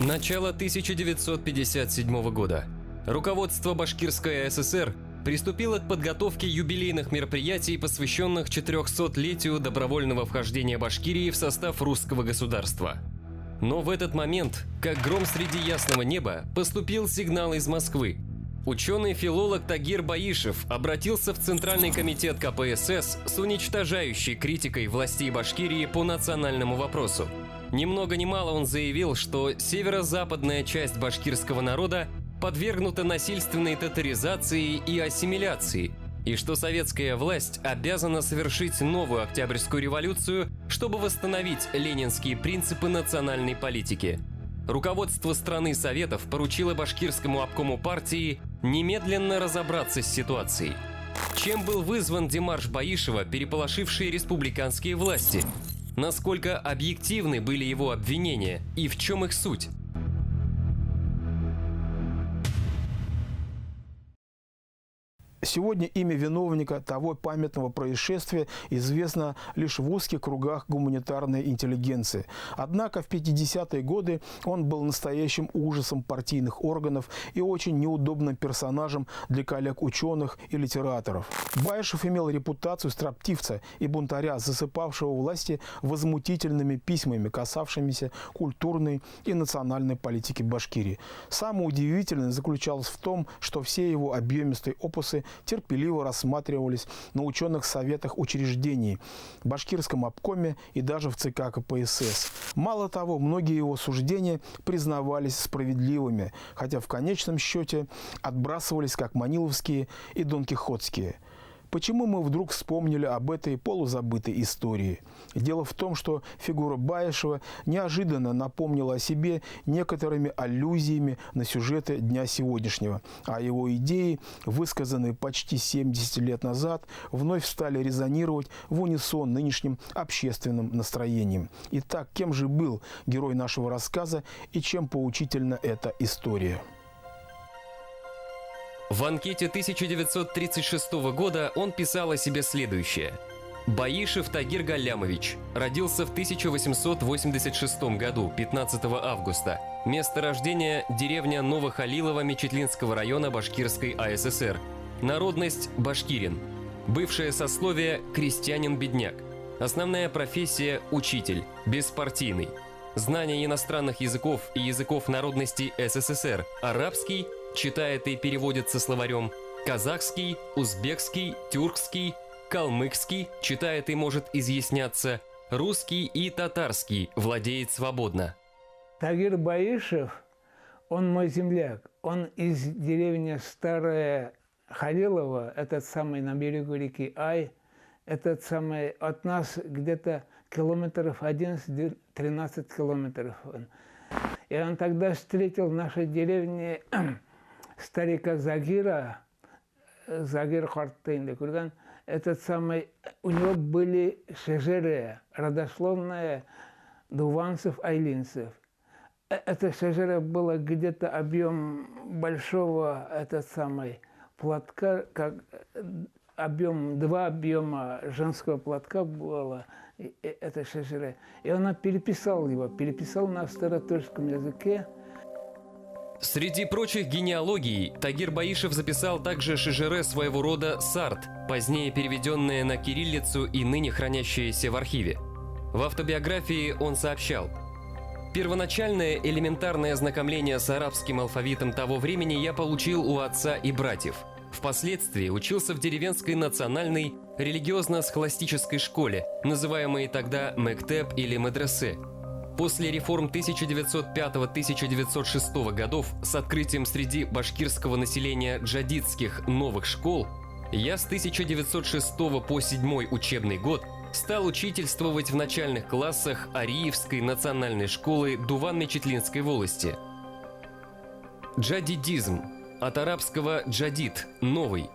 Начало 1957 года. Руководство Башкирской АССР приступило к подготовке юбилейных мероприятий, посвященных 400-летию добровольного вхождения Башкирии в состав русского государства. Но в этот момент, как гром среди ясного неба, поступил сигнал из Москвы. Ученый-филолог Тагир Баишев обратился в Центральный комитет КПСС с уничтожающей критикой властей Башкирии по национальному вопросу. Ни много ни мало он заявил, что северо-западная часть башкирского народа подвергнута насильственной татаризации и ассимиляции, и что советская власть обязана совершить новую Октябрьскую революцию, чтобы восстановить ленинские принципы национальной политики. Руководство страны Советов поручило башкирскому обкому партии немедленно разобраться с ситуацией. Чем был вызван демарш Баишева, переполошивший республиканские власти? Насколько объективны были его обвинения и в чем их суть? Сегодня имя виновника того памятного происшествия известно лишь в узких кругах гуманитарной интеллигенции. Однако в 50-е годы он был настоящим ужасом партийных органов и очень неудобным персонажем для коллег-ученых и литераторов. Баишев имел репутацию строптивца и бунтаря, засыпавшего власти возмутительными письмами, касавшимися культурной и национальной политики Башкирии. Самое удивительное заключалось в том, что все его объемистые опусы терпеливо рассматривались на ученых советах учреждений, Башкирском обкоме и даже в ЦК КПСС. Мало того, многие его суждения признавались справедливыми, хотя в конечном счете отбрасывались как маниловские и донкихотские. Почему мы вдруг вспомнили об этой полузабытой истории? Дело в том, что фигура Баишева неожиданно напомнила о себе некоторыми аллюзиями на сюжеты дня сегодняшнего, а его идеи, высказанные почти 70 лет назад, вновь стали резонировать в унисон нынешним общественным настроением. Итак, кем же был герой нашего рассказа и чем поучительна эта история? В анкете 1936 года он писал о себе следующее. Баишев Тагир Галямович. Родился в 1886 году, 15 августа. Место рождения – деревня Новохалилово Мечетлинского района Башкирской АССР. Народность – башкирин. Бывшее сословие – крестьянин-бедняк. Основная профессия – учитель, беспартийный. Знание иностранных языков и языков народностей СССР – арабский, читает и переводит со словарем, казахский, узбекский, тюркский, калмыкский, читает и может изъясняться, русский и татарский, владеет свободно. Тагир Баишев, он мой земляк, он из деревни Старое Халилово, этот самый на берегу реки Ай, этот самый от нас где-то километров 11-13 километров. И он тогда встретил в нашей деревне старика Загира, Загир Хартейн, этот самый, у него были шежеры, родословные дуванцев-айлинцев. Это шежера было где-то объем большого, этот самый, платка, как объем, 2 объема женского платка было, это шежера. И он переписал его, переписал на старотурецком языке. Среди прочих генеалогий Тагир Баишев записал также шежере своего рода сард, позднее переведенное на кириллицу и ныне хранящееся в архиве. В автобиографии он сообщал: «Первоначальное элементарное ознакомление с арабским алфавитом того времени я получил у отца и братьев. Впоследствии учился в деревенской национальной религиозно-схоластической школе, называемой тогда мектеб или медресе. После реформ 1905-1906 годов с открытием среди башкирского населения джадидских новых школ, я с 1906 по 7 учебный год стал учительствовать в начальных классах Ариевской национальной школы Дуван-Мечетлинской волости. Джадидизм, от арабского «джадид» – «новый».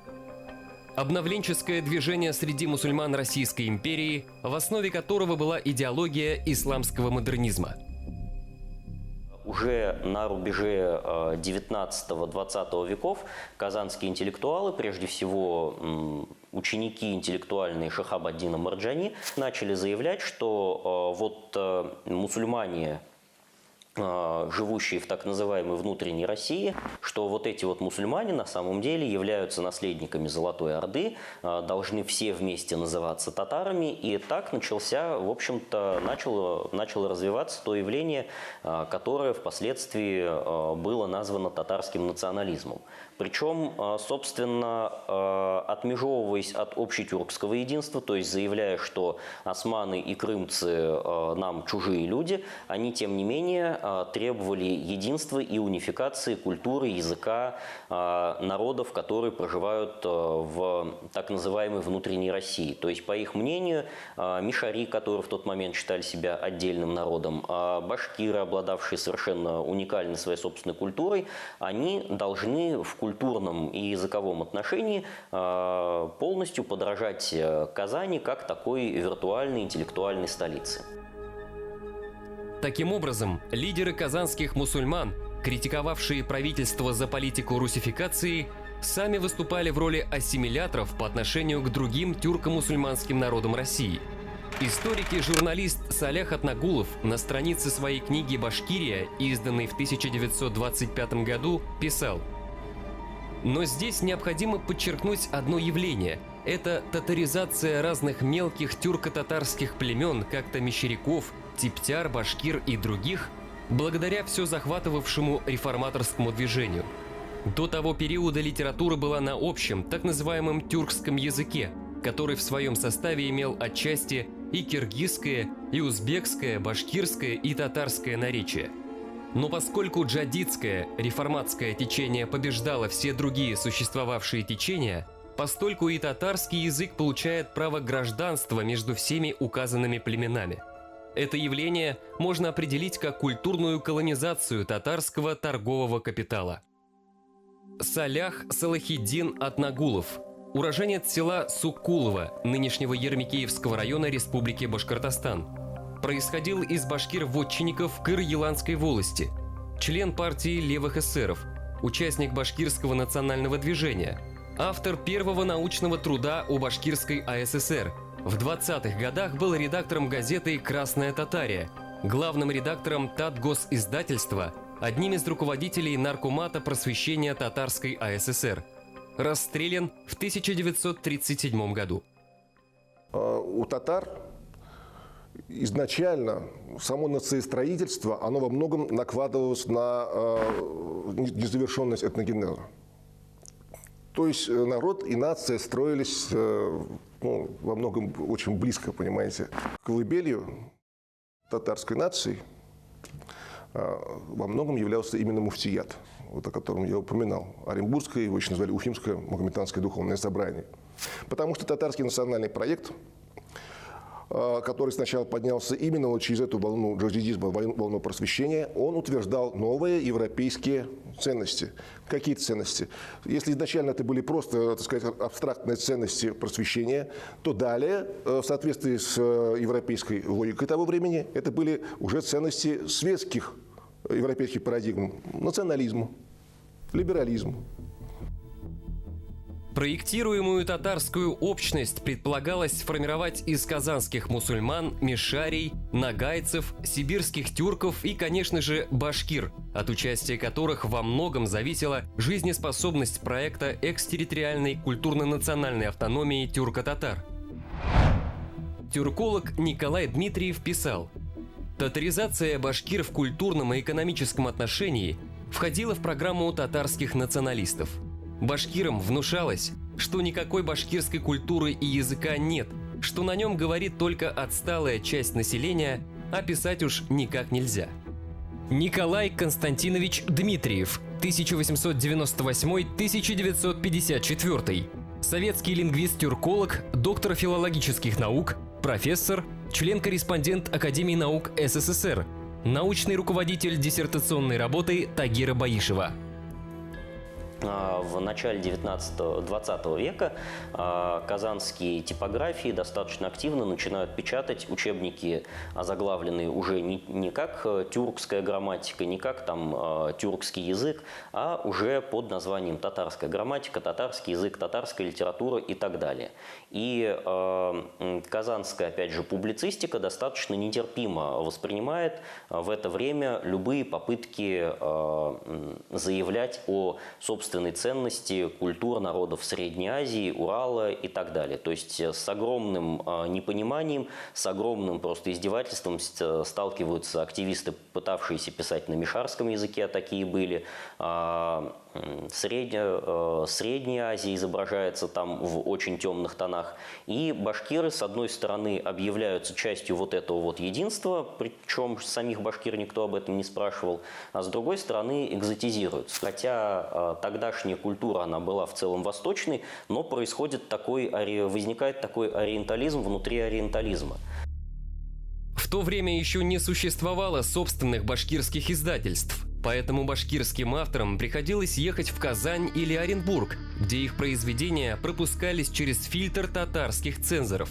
Обновленческое движение среди мусульман Российской империи, в основе которого была идеология исламского модернизма. Уже на рубеже 19-20 веков казанские интеллектуалы, прежде всего ученики интеллектуальные Шахаб-ад-Дина Марджани, 'Марджани, начали заявлять, что вот мусульмане, живущие в так называемой внутренней России, что вот эти вот мусульмане на самом деле являются наследниками Золотой Орды, должны все вместе называться татарами, и так начало развиваться то явление, которое впоследствии было названо татарским национализмом. Причем, собственно, отмежевываясь от общетюркского единства, то есть заявляя, что османы и крымцы нам чужие люди, они, тем не менее, требовали единства и унификации культуры, языка народов, которые проживают в так называемой внутренней России. То есть, по их мнению, мишари, которые в тот момент считали себя отдельным народом, башкиры, обладавшие совершенно уникальной своей собственной культурой, они должны в культурном и языковом отношении полностью подражать Казани как такой виртуальной интеллектуальной столице. Таким образом, лидеры казанских мусульман, критиковавшие правительство за политику русификации, сами выступали в роли ассимиляторов по отношению к другим тюрко-мусульманским народам России. Историк и журналист Салях Атнагулов на странице своей книги «Башкирия», изданной в 1925 году, писал: «Но здесь необходимо подчеркнуть одно явление – это татаризация разных мелких тюрко-татарских племен, как-то мещеряков, типтяр, башкир и других, благодаря все захватывавшему реформаторскому движению. До того периода литература была на общем, так называемом тюркском языке, который в своем составе имел отчасти и киргизское, и узбекское, башкирское и татарское наречие. Но поскольку джадидское, реформатское течение побеждало все другие существовавшие течения, постольку и татарский язык получает право гражданства между всеми указанными племенами. Это явление можно определить как культурную колонизацию татарского торгового капитала». Салях Салахиддин Атнагулов, уроженец села Суккулово, нынешнего Ермекеевского района Республики Башкортостан. Происходил из башкир-вотчинников Кыр-Еланской волости, член партии левых эсеров, участник башкирского национального движения, автор первого научного труда о башкирской АССР. В 20-х годах был редактором газеты «Красная Татария», главным редактором Татгосиздательства, одним из руководителей Наркомата просвещения Татарской АССР. Расстрелян в 1937 году. У татар изначально само нациестроительство, оно во многом накладывалось на незавершенность этногенеза. То есть народ и нация строились во многом очень близко, понимаете. Колыбелью татарской нации во многом являлся именно муфтият, вот о котором я упоминал. Оренбургское, его еще назвали Уфимское Магометанское духовное собрание. Потому что татарский национальный проект, который сначала поднялся именно вот через эту волну джадидизма, волну просвещения, он утверждал новые европейские ценности. Какие ценности? Если изначально это были просто, так сказать, абстрактные ценности просвещения, то далее, в соответствии с европейской логикой того времени, это были уже ценности светских европейских парадигм. Национализм, либерализм. Проектируемую татарскую общность предполагалось сформировать из казанских мусульман, мишарий, нагайцев, сибирских тюрков и, конечно же, башкир, от участия которых во многом зависела жизнеспособность проекта экстерриториальной культурно-национальной автономии тюрко-татар. Тюрколог Николай Дмитриев писал: «Татаризация башкир в культурном и экономическом отношении входила в программу татарских националистов. Башкирам внушалось, что никакой башкирской культуры и языка нет, что на нем говорит только отсталая часть населения, а писать уж никак нельзя». Николай Константинович Дмитриев, 1898-1954, советский лингвист-тюрколог, доктор филологических наук, профессор, член-корреспондент Академии наук СССР, научный руководитель диссертационной работы Тагира Баишева. в начале 19-20 века казанские типографии достаточно активно начинают печатать учебники, озаглавленные уже не как тюркская грамматика, не как там тюркский язык, а уже под названием татарская грамматика, татарский язык, татарская литература и так далее. И казанская, опять же, публицистика достаточно нетерпимо воспринимает в это время любые попытки заявлять о собственной ценности культур народов Средней Азии, Урала и так далее. То есть с огромным непониманием, с огромным просто издевательством сталкиваются активисты, пытавшиеся писать на мишарском языке, а такие были. Средняя Азия изображается там в очень темных тонах. И башкиры, с одной стороны, объявляются частью вот этого вот единства, причем самих башкир никто об этом не спрашивал, а с другой стороны экзотизируются. Хотя тогдашняя культура, она была в целом восточной, но возникает такой ориентализм внутри ориентализма. В то время еще не существовало собственных башкирских издательств, поэтому башкирским авторам приходилось ехать в Казань или Оренбург, где их произведения пропускались через фильтр татарских цензоров.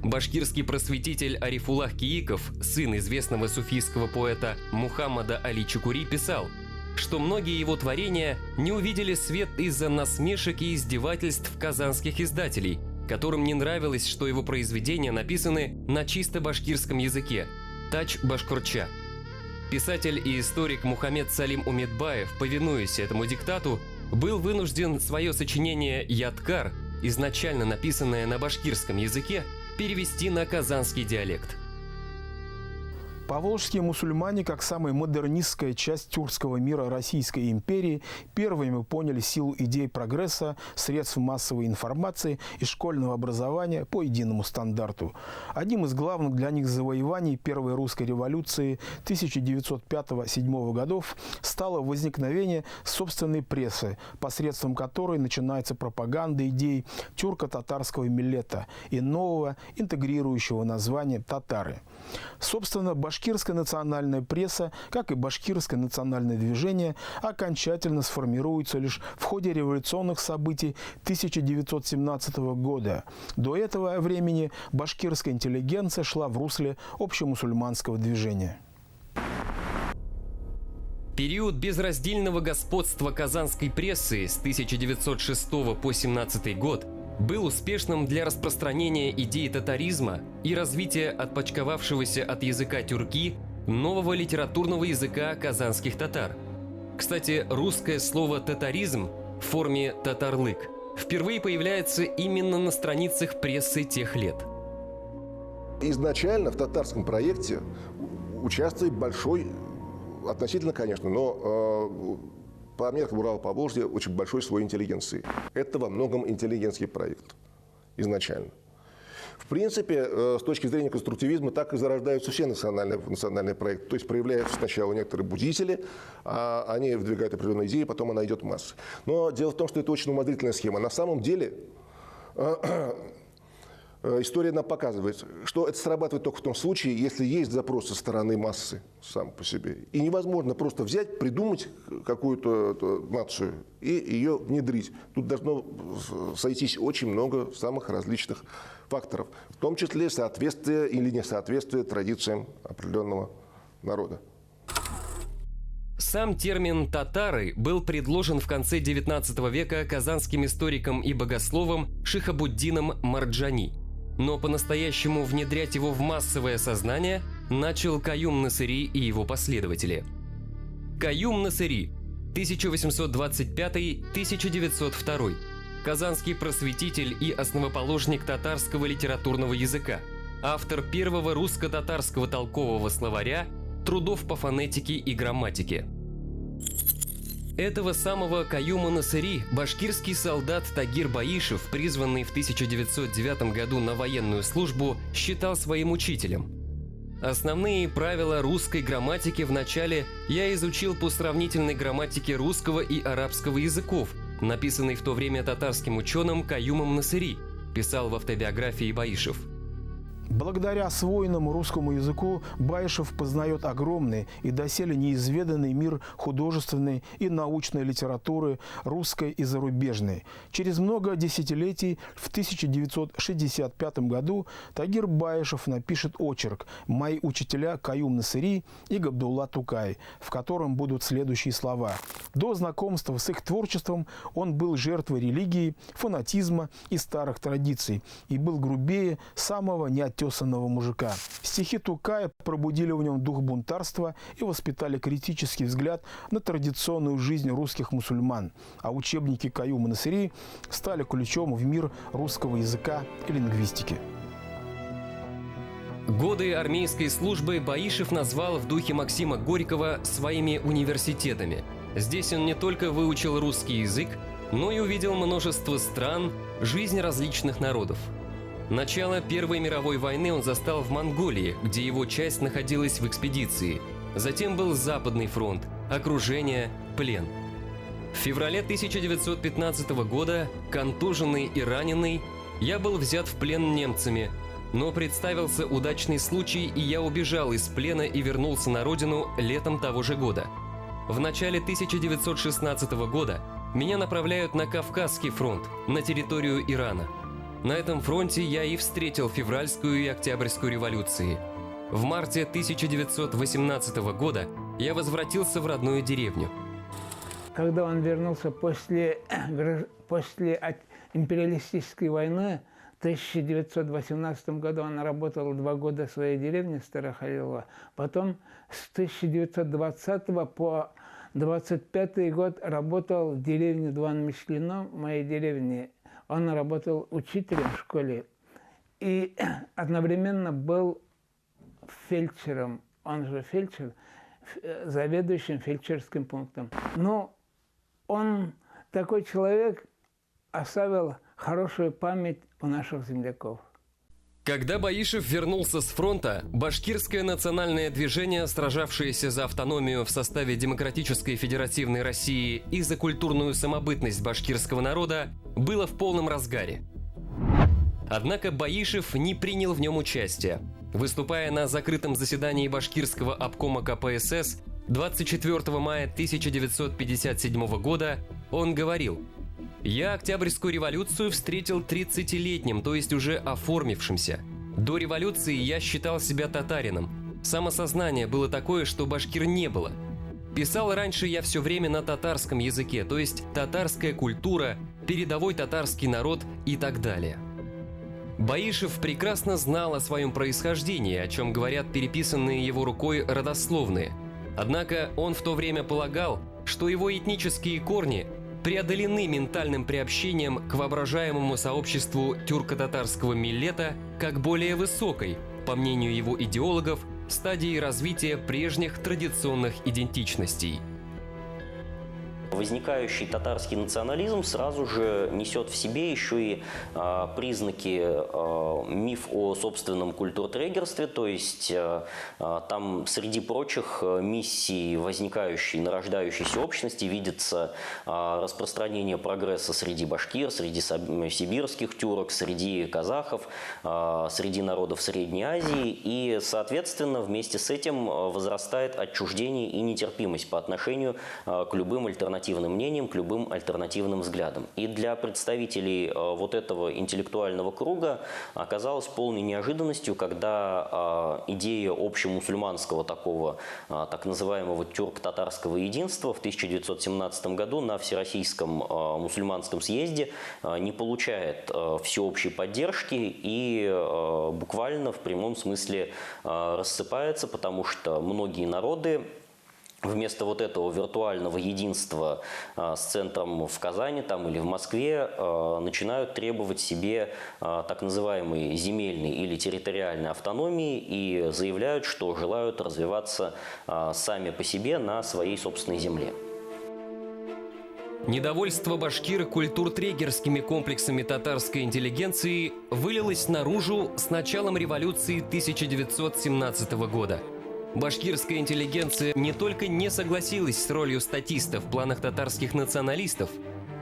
Башкирский просветитель Арифуллах Кииков, сын известного суфийского поэта Мухаммада Али Чукури, писал, что многие его творения не увидели свет из-за насмешек и издевательств казанских издателей, которым не нравилось, что его произведения написаны на чисто башкирском языке – тач-башкурча. Писатель и историк Мухаммед Салим Умедбаев, повинуясь этому диктату, был вынужден свое сочинение «Ядкар», изначально написанное на башкирском языке, перевести на казанский диалект. Поволжские мусульмане, как самая модернистская часть тюркского мира Российской империи, первыми поняли силу идей прогресса, средств массовой информации и школьного образования по единому стандарту. Одним из главных для них завоеваний Первой русской революции 1905-1907 годов стало возникновение собственной прессы, посредством которой начинается пропаганда идей тюрко-татарского миллета и нового интегрирующего названия «татары». Собственно, башкирская национальная пресса, как и башкирское национальное движение, окончательно сформируется лишь в ходе революционных событий 1917 года. До этого времени башкирская интеллигенция шла в русле общемусульманского движения. Период безраздельного господства казанской прессы с 1906 по 1917 год был успешным для распространения идей татаризма и развития отпочковавшегося от языка тюрки нового литературного языка казанских татар. Кстати, русское слово «татаризм» в форме «татарлык» впервые появляется именно на страницах прессы тех лет. Изначально в татарском проекте участвует большой, относительно, конечно, но по меркам Урала-Поволжья очень большой слой интеллигенции. Это во многом интеллигентский проект изначально. В принципе, с точки зрения конструктивизма, так и зарождаются все национальные проекты. То есть проявляются сначала некоторые будители, они выдвигают определенные идеи, потом она идет в массы. Но дело в том, что это очень умозрительная схема. На самом деле история нам показывает, что это срабатывает только в том случае, если есть запрос со стороны массы сам по себе. И невозможно просто взять, придумать какую-то нацию и ее внедрить. Тут должно сойтись очень много самых различных факторов, в том числе соответствие или несоответствие традициям определенного народа. Сам термин «татары» был предложен в конце XIX века казанским историком и богословом Шихабуддином Марджани. Но по-настоящему внедрять его в массовое сознание начал Каюм Насыри и его последователи. Каюм Насыри, 1825-1902, казанский просветитель и основоположник татарского литературного языка, автор первого русско-татарского толкового словаря, трудов по фонетике и грамматике. Этого самого Каюма Насыри башкирский солдат Тагир Баишев, призванный в 1909 году на военную службу, считал своим учителем. Основные правила русской грамматики вначале я изучил по сравнительной грамматике русского и арабского языков, написанной в то время татарским ученым Каюмом Насыри, писал в автобиографии Баишев. Благодаря освоенному русскому языку Баишев познает огромный и доселе неизведанный мир художественной и научной литературы русской и зарубежной. Через много десятилетий в 1965 году Тагир Баишев напишет очерк «Мои учителя Каюм Насыри и Габдулла Тукай», в котором будут следующие слова. До знакомства с их творчеством он был жертвой религии, фанатизма и старых традиций и был грубее самого неотесанного мужика. Стихи Тукая пробудили в нем дух бунтарства и воспитали критический взгляд на традиционную жизнь русских мусульман, а учебники Каюма Насыри стали ключом в мир русского языка и лингвистики. Годы армейской службы Баишев назвал в духе Максима Горького своими университетами. Здесь он не только выучил русский язык, но и увидел множество стран, жизнь различных народов. Начало Первой мировой войны он застал в Монголии, где его часть находилась в экспедиции. Затем был Западный фронт, окружение, плен. В феврале 1915 года, контуженный и раненый, я был взят в плен немцами, но представился удачный случай, и я убежал из плена и вернулся на родину летом того же года. В начале 1916 года меня направляют на Кавказский фронт, на территорию Ирана. На этом фронте я и встретил февральскую и октябрьскую революции. В марте 1918 года я возвратился в родную деревню. Когда он вернулся после империалистической войны, в 1918 году он работал 2 года в своей деревне Старохалилова. Потом с 1920 по 25 год работал в деревне Дуан-Мишлино, моей деревне. Он работал учителем в школе и одновременно был фельдшером, он же фельдшер, заведующим фельдшерским пунктом. Но он, такой человек, оставил хорошую память у наших земляков. Когда Баишев вернулся с фронта, башкирское национальное движение, сражавшееся за автономию в составе Демократической Федеративной России и за культурную самобытность башкирского народа, было в полном разгаре. Однако Баишев не принял в нем участия. Выступая на закрытом заседании башкирского обкома КПСС 24 мая 1957 года, он говорил: «Я Октябрьскую революцию встретил 30-летним, то есть уже оформившимся. До революции я считал себя татарином. Самосознание было такое, что башкир не было. Писал раньше я все время на татарском языке, то есть татарская культура, передовой татарский народ и так далее». Баишев прекрасно знал о своем происхождении, о чем говорят переписанные его рукой родословные. Однако он в то время полагал, что его этнические корни преодолены ментальным приобщением к воображаемому сообществу тюрко-татарского миллета как более высокой, по мнению его идеологов, стадии развития прежних традиционных идентичностей. Возникающий татарский национализм сразу же несет в себе еще и признаки миф о собственном культуртрегерстве, то есть там среди прочих миссий возникающей, нарождающейся общности видится распространение прогресса среди башкир, среди сибирских тюрок, среди казахов, среди народов Средней Азии, и, соответственно, вместе с этим возрастает отчуждение и нетерпимость по отношению к любым альтернативным мнениям, к любым альтернативным взглядам. И для представителей вот этого интеллектуального круга оказалось полной неожиданностью, когда идея общемусульманского такого так называемого тюрк-татарского единства в 1917 году на Всероссийском мусульманском съезде не получает всеобщей поддержки и буквально в прямом смысле рассыпается, потому что многие народы вместо вот этого виртуального единства с центром в Казани там, или в Москве начинают требовать себе так называемой земельной или территориальной автономии и заявляют, что желают развиваться сами по себе на своей собственной земле. Недовольство башкир культуртрегерскими комплексами татарской интеллигенции вылилось наружу с началом революции 1917 года. Башкирская интеллигенция не только не согласилась с ролью статиста в планах татарских националистов,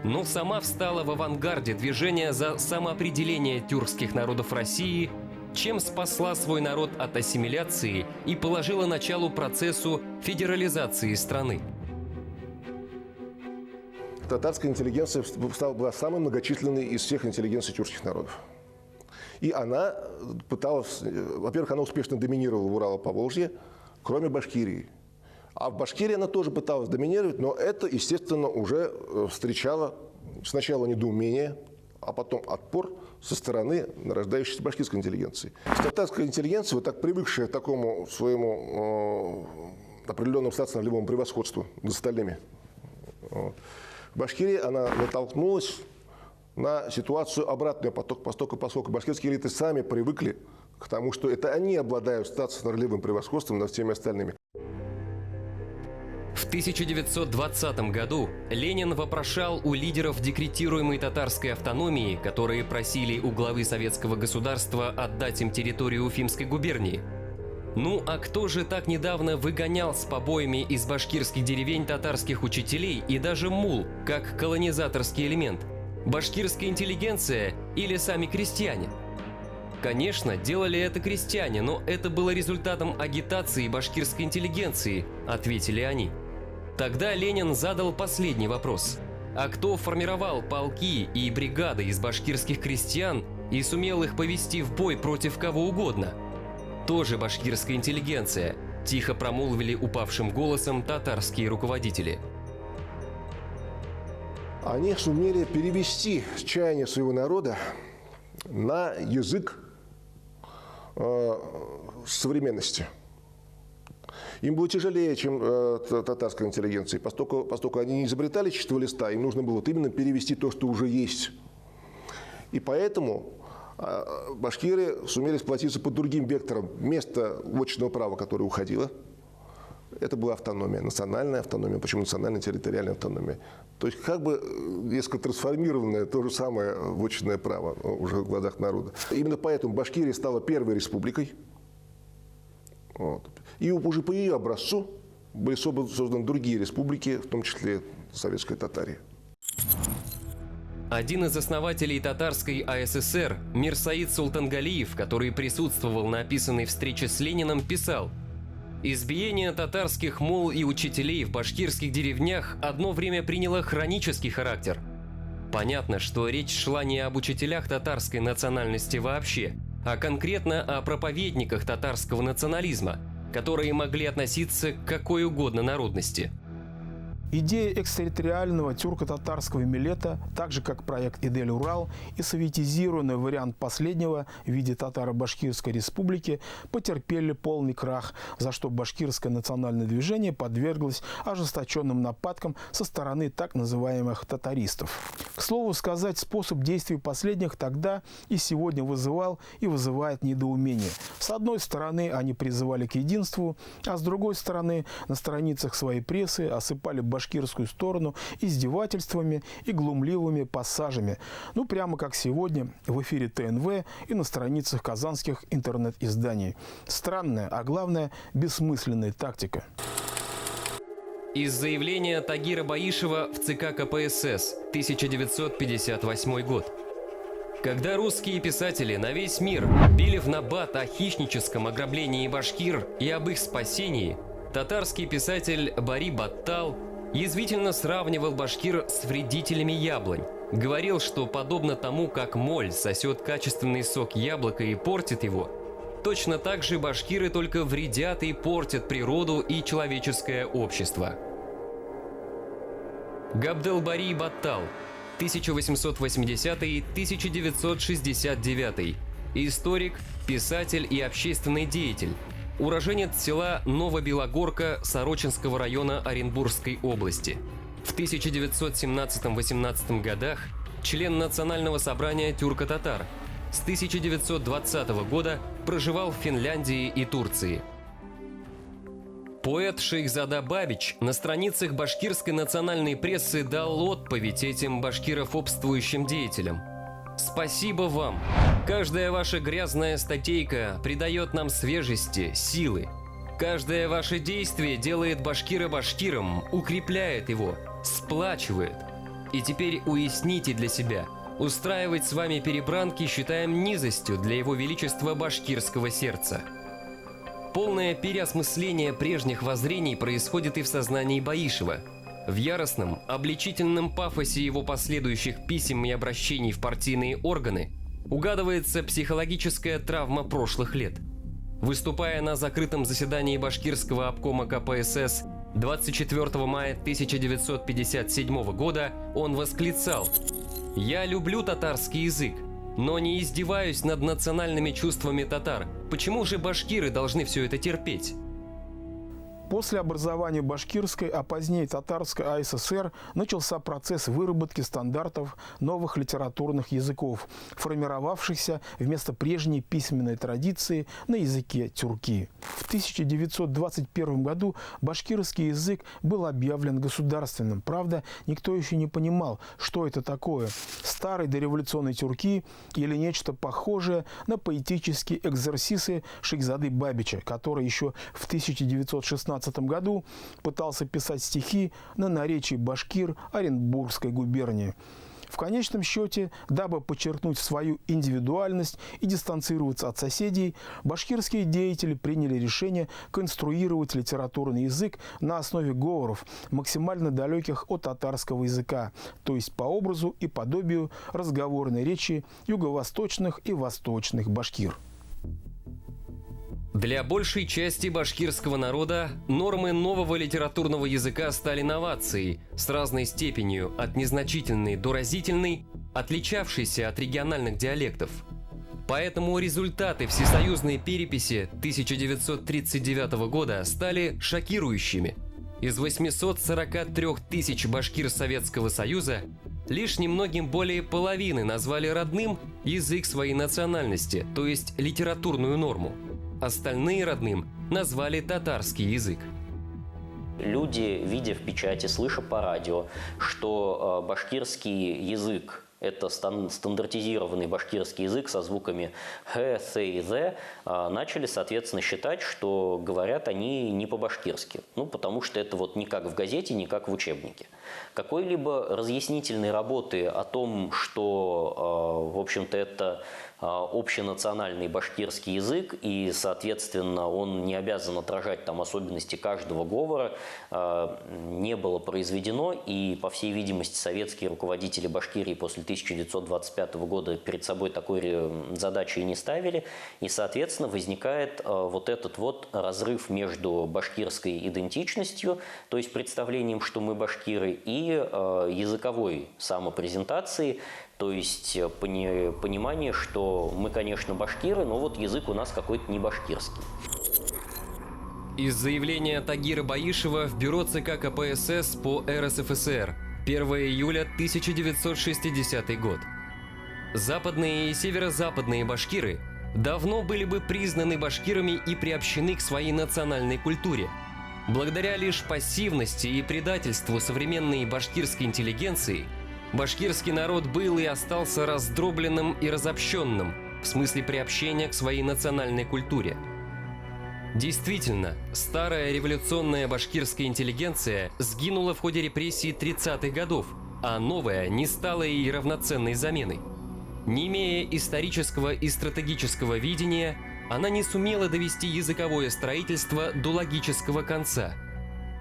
но сама встала в авангарде движения за самоопределение тюркских народов России чем спасла свой народ от ассимиляции и положила начало процессу федерализации страны. Татарская интеллигенция была самой многочисленной из всех интеллигенций тюркских народов. И она пыталась, во-первых, она успешно доминировала в Урало-Поволжье, кроме Башкирии. А в Башкирии она тоже пыталась доминировать, но это, естественно, уже встречало сначала недоумение, а потом отпор со стороны нарождающейся башкирской интеллигенции. Татарская интеллигенция, вот так привыкшая к такому своему определенному статусно-ролевому превосходству над остальными, в Башкирии она натолкнулась на ситуацию обратную, поскольку башкирские элиты сами привыкли к тому, что это они обладают статусно-ролевым превосходством над всеми остальными. В 1920 году Ленин вопрошал у лидеров декретируемой татарской автономии, которые просили у главы советского государства отдать им территорию Уфимской губернии. Ну а кто же так недавно выгонял с побоями из башкирских деревень татарских учителей и даже мул, как колонизаторский элемент? Башкирская интеллигенция или сами крестьяне? Конечно, делали это крестьяне, но это было результатом агитации башкирской интеллигенции, ответили они. Тогда Ленин задал последний вопрос. А кто формировал полки и бригады из башкирских крестьян и сумел их повести в бой против кого угодно? Тоже башкирская интеллигенция, тихо промолвили упавшим голосом татарские руководители. Они сумели перевести чаяние своего народа на язык современности. Им было тяжелее, чем татарской интеллигенции, поскольку они не изобретали чистого листа, им нужно было вот именно перевести то, что уже есть. И поэтому башкиры сумели сплотиться под другим вектором. Вместо вотчинного права, которое уходило, это была автономия, национальная автономия, почему национальная территориальная автономия. То есть как бы несколько трансформированное то же самое вотчинное право уже в глазах народа. Именно поэтому Башкирия стала первой республикой. Вот. И уже по ее образцу были созданы другие республики, в том числе Советская Татария. Один из основателей татарской АССР, Мирсаид Султангалиев, который присутствовал на описанной встрече с Лениным, писал: «Избиение татарских мул и учителей в башкирских деревнях одно время приняло хронический характер. Понятно, что речь шла не об учителях татарской национальности вообще, а конкретно о проповедниках татарского национализма, которые могли относиться к какой угодно народности». Идея экстерриториального тюрко-татарского милета, так же как проект Идель-Урал и советизированный вариант последнего в виде Татаро-Башкирской республики, потерпели полный крах, за что башкирское национальное движение подверглось ожесточенным нападкам со стороны так называемых татаристов. К слову сказать, способ действий последних тогда и сегодня вызывал и вызывает недоумение. С одной стороны, они призывали к единству, а с другой стороны, на страницах своей прессы осыпали башкирскую сторону издевательствами и глумливыми пассажами. Ну, прямо как сегодня в эфире ТНВ и на страницах казанских интернет-изданий. Странная, а главное, бессмысленная тактика. Из заявления Тагира Баишева в ЦК КПСС, 1958 год. Когда русские писатели на весь мир били в набат о хищническом ограблении башкир и об их спасении, татарский писатель Бари Баттал язвительно сравнивал башкир с вредителями яблонь. Говорил, что подобно тому, как моль сосет качественный сок яблока и портит его, точно так же башкиры только вредят и портят природу и человеческое общество. Габделбари Баттал, 1880-1969, историк, писатель и общественный деятель, уроженец села Новобелогорка Сорочинского района Оренбургской области. В 1917-18 годах член Национального собрания тюрко-татар. С 1920 года проживал в Финляндии и Турции. Поэт Шейхзада Бабич на страницах башкирской национальной прессы дал отповедь этим башкирофобствующим деятелям. Спасибо вам. Каждая ваша грязная статейка придает нам свежести, силы. Каждое ваше действие делает башкира башкиром, укрепляет его, сплачивает. И теперь уясните для себя, Устраивать с вами перебранки считаем низостью для его величества башкирского сердца. Полное переосмысление прежних воззрений происходит и в сознании Баишева. В яростном, обличительном пафосе его последующих писем и обращений в партийные органы угадывается психологическая травма прошлых лет. Выступая на закрытом заседании башкирского обкома КПСС 24 мая 1957 года, он восклицал: «Я люблю татарский язык, но не издеваюсь над национальными чувствами татар. Почему же башкиры должны все это терпеть?» После образования Башкирской, а позднее Татарской АССР начался процесс выработки стандартов новых литературных языков, формировавшихся вместо прежней письменной традиции на языке тюрки. В 1921 году башкирский язык был объявлен государственным. Правда, никто еще не понимал, что это такое – старый дореволюционный тюрки или нечто похожее на поэтические экзерсисы Шейхзады Бабича, который еще в 1916 году пытался писать стихи на наречии башкир Оренбургской губернии. В конечном счете, дабы подчеркнуть свою индивидуальность и дистанцироваться от соседей, башкирские деятели приняли решение конструировать литературный язык на основе говоров, максимально далеких от татарского языка, то есть по образу и подобию разговорной речи юго-восточных и восточных башкир. Для большей части башкирского народа нормы нового литературного языка стали новацией с разной степенью от незначительной до разительной, отличавшейся от региональных диалектов. Поэтому результаты всесоюзной переписи 1939 года стали шокирующими. Из 843 тысяч башкир Советского Союза лишь немногим более половины назвали родным язык своей национальности, то есть литературную норму. Остальные родным назвали татарский язык. Люди, видя в печати, слыша по радио, что башкирский язык – это стандартизированный башкирский язык со звуками «х», «ц» и «з», начали, соответственно, считать, что говорят они не по-башкирски. Потому что это вот не как в газете, не как в учебнике. Какой-либо разъяснительной работы о том, что, в общем-то, это общенациональный башкирский язык, и, соответственно, он не обязан отражать там особенности каждого говора, не было произведено, и, по всей видимости, советские руководители Башкирии после 1925 года перед собой такой задачи и не ставили, и, соответственно, возникает вот этот вот разрыв между башкирской идентичностью, то есть представлением, что мы башкиры, и языковой самопрезентацией, то есть понимание, что мы, конечно, башкиры, но вот язык у нас какой-то не башкирский. Из заявления Тагира Баишева в бюро ЦК КПСС по РСФСР 1 июля 1960 год. Западные и северо-западные башкиры давно были бы признаны башкирами и приобщены к своей национальной культуре. Благодаря лишь пассивности и предательству современной башкирской интеллигенции башкирский народ был и остался раздробленным и разобщенным в смысле приобщения к своей национальной культуре. Действительно, старая революционная башкирская интеллигенция сгинула в ходе репрессий 30-х годов, а новая не стала ей равноценной заменой. Не имея исторического и стратегического видения, она не сумела довести языковое строительство до логического конца.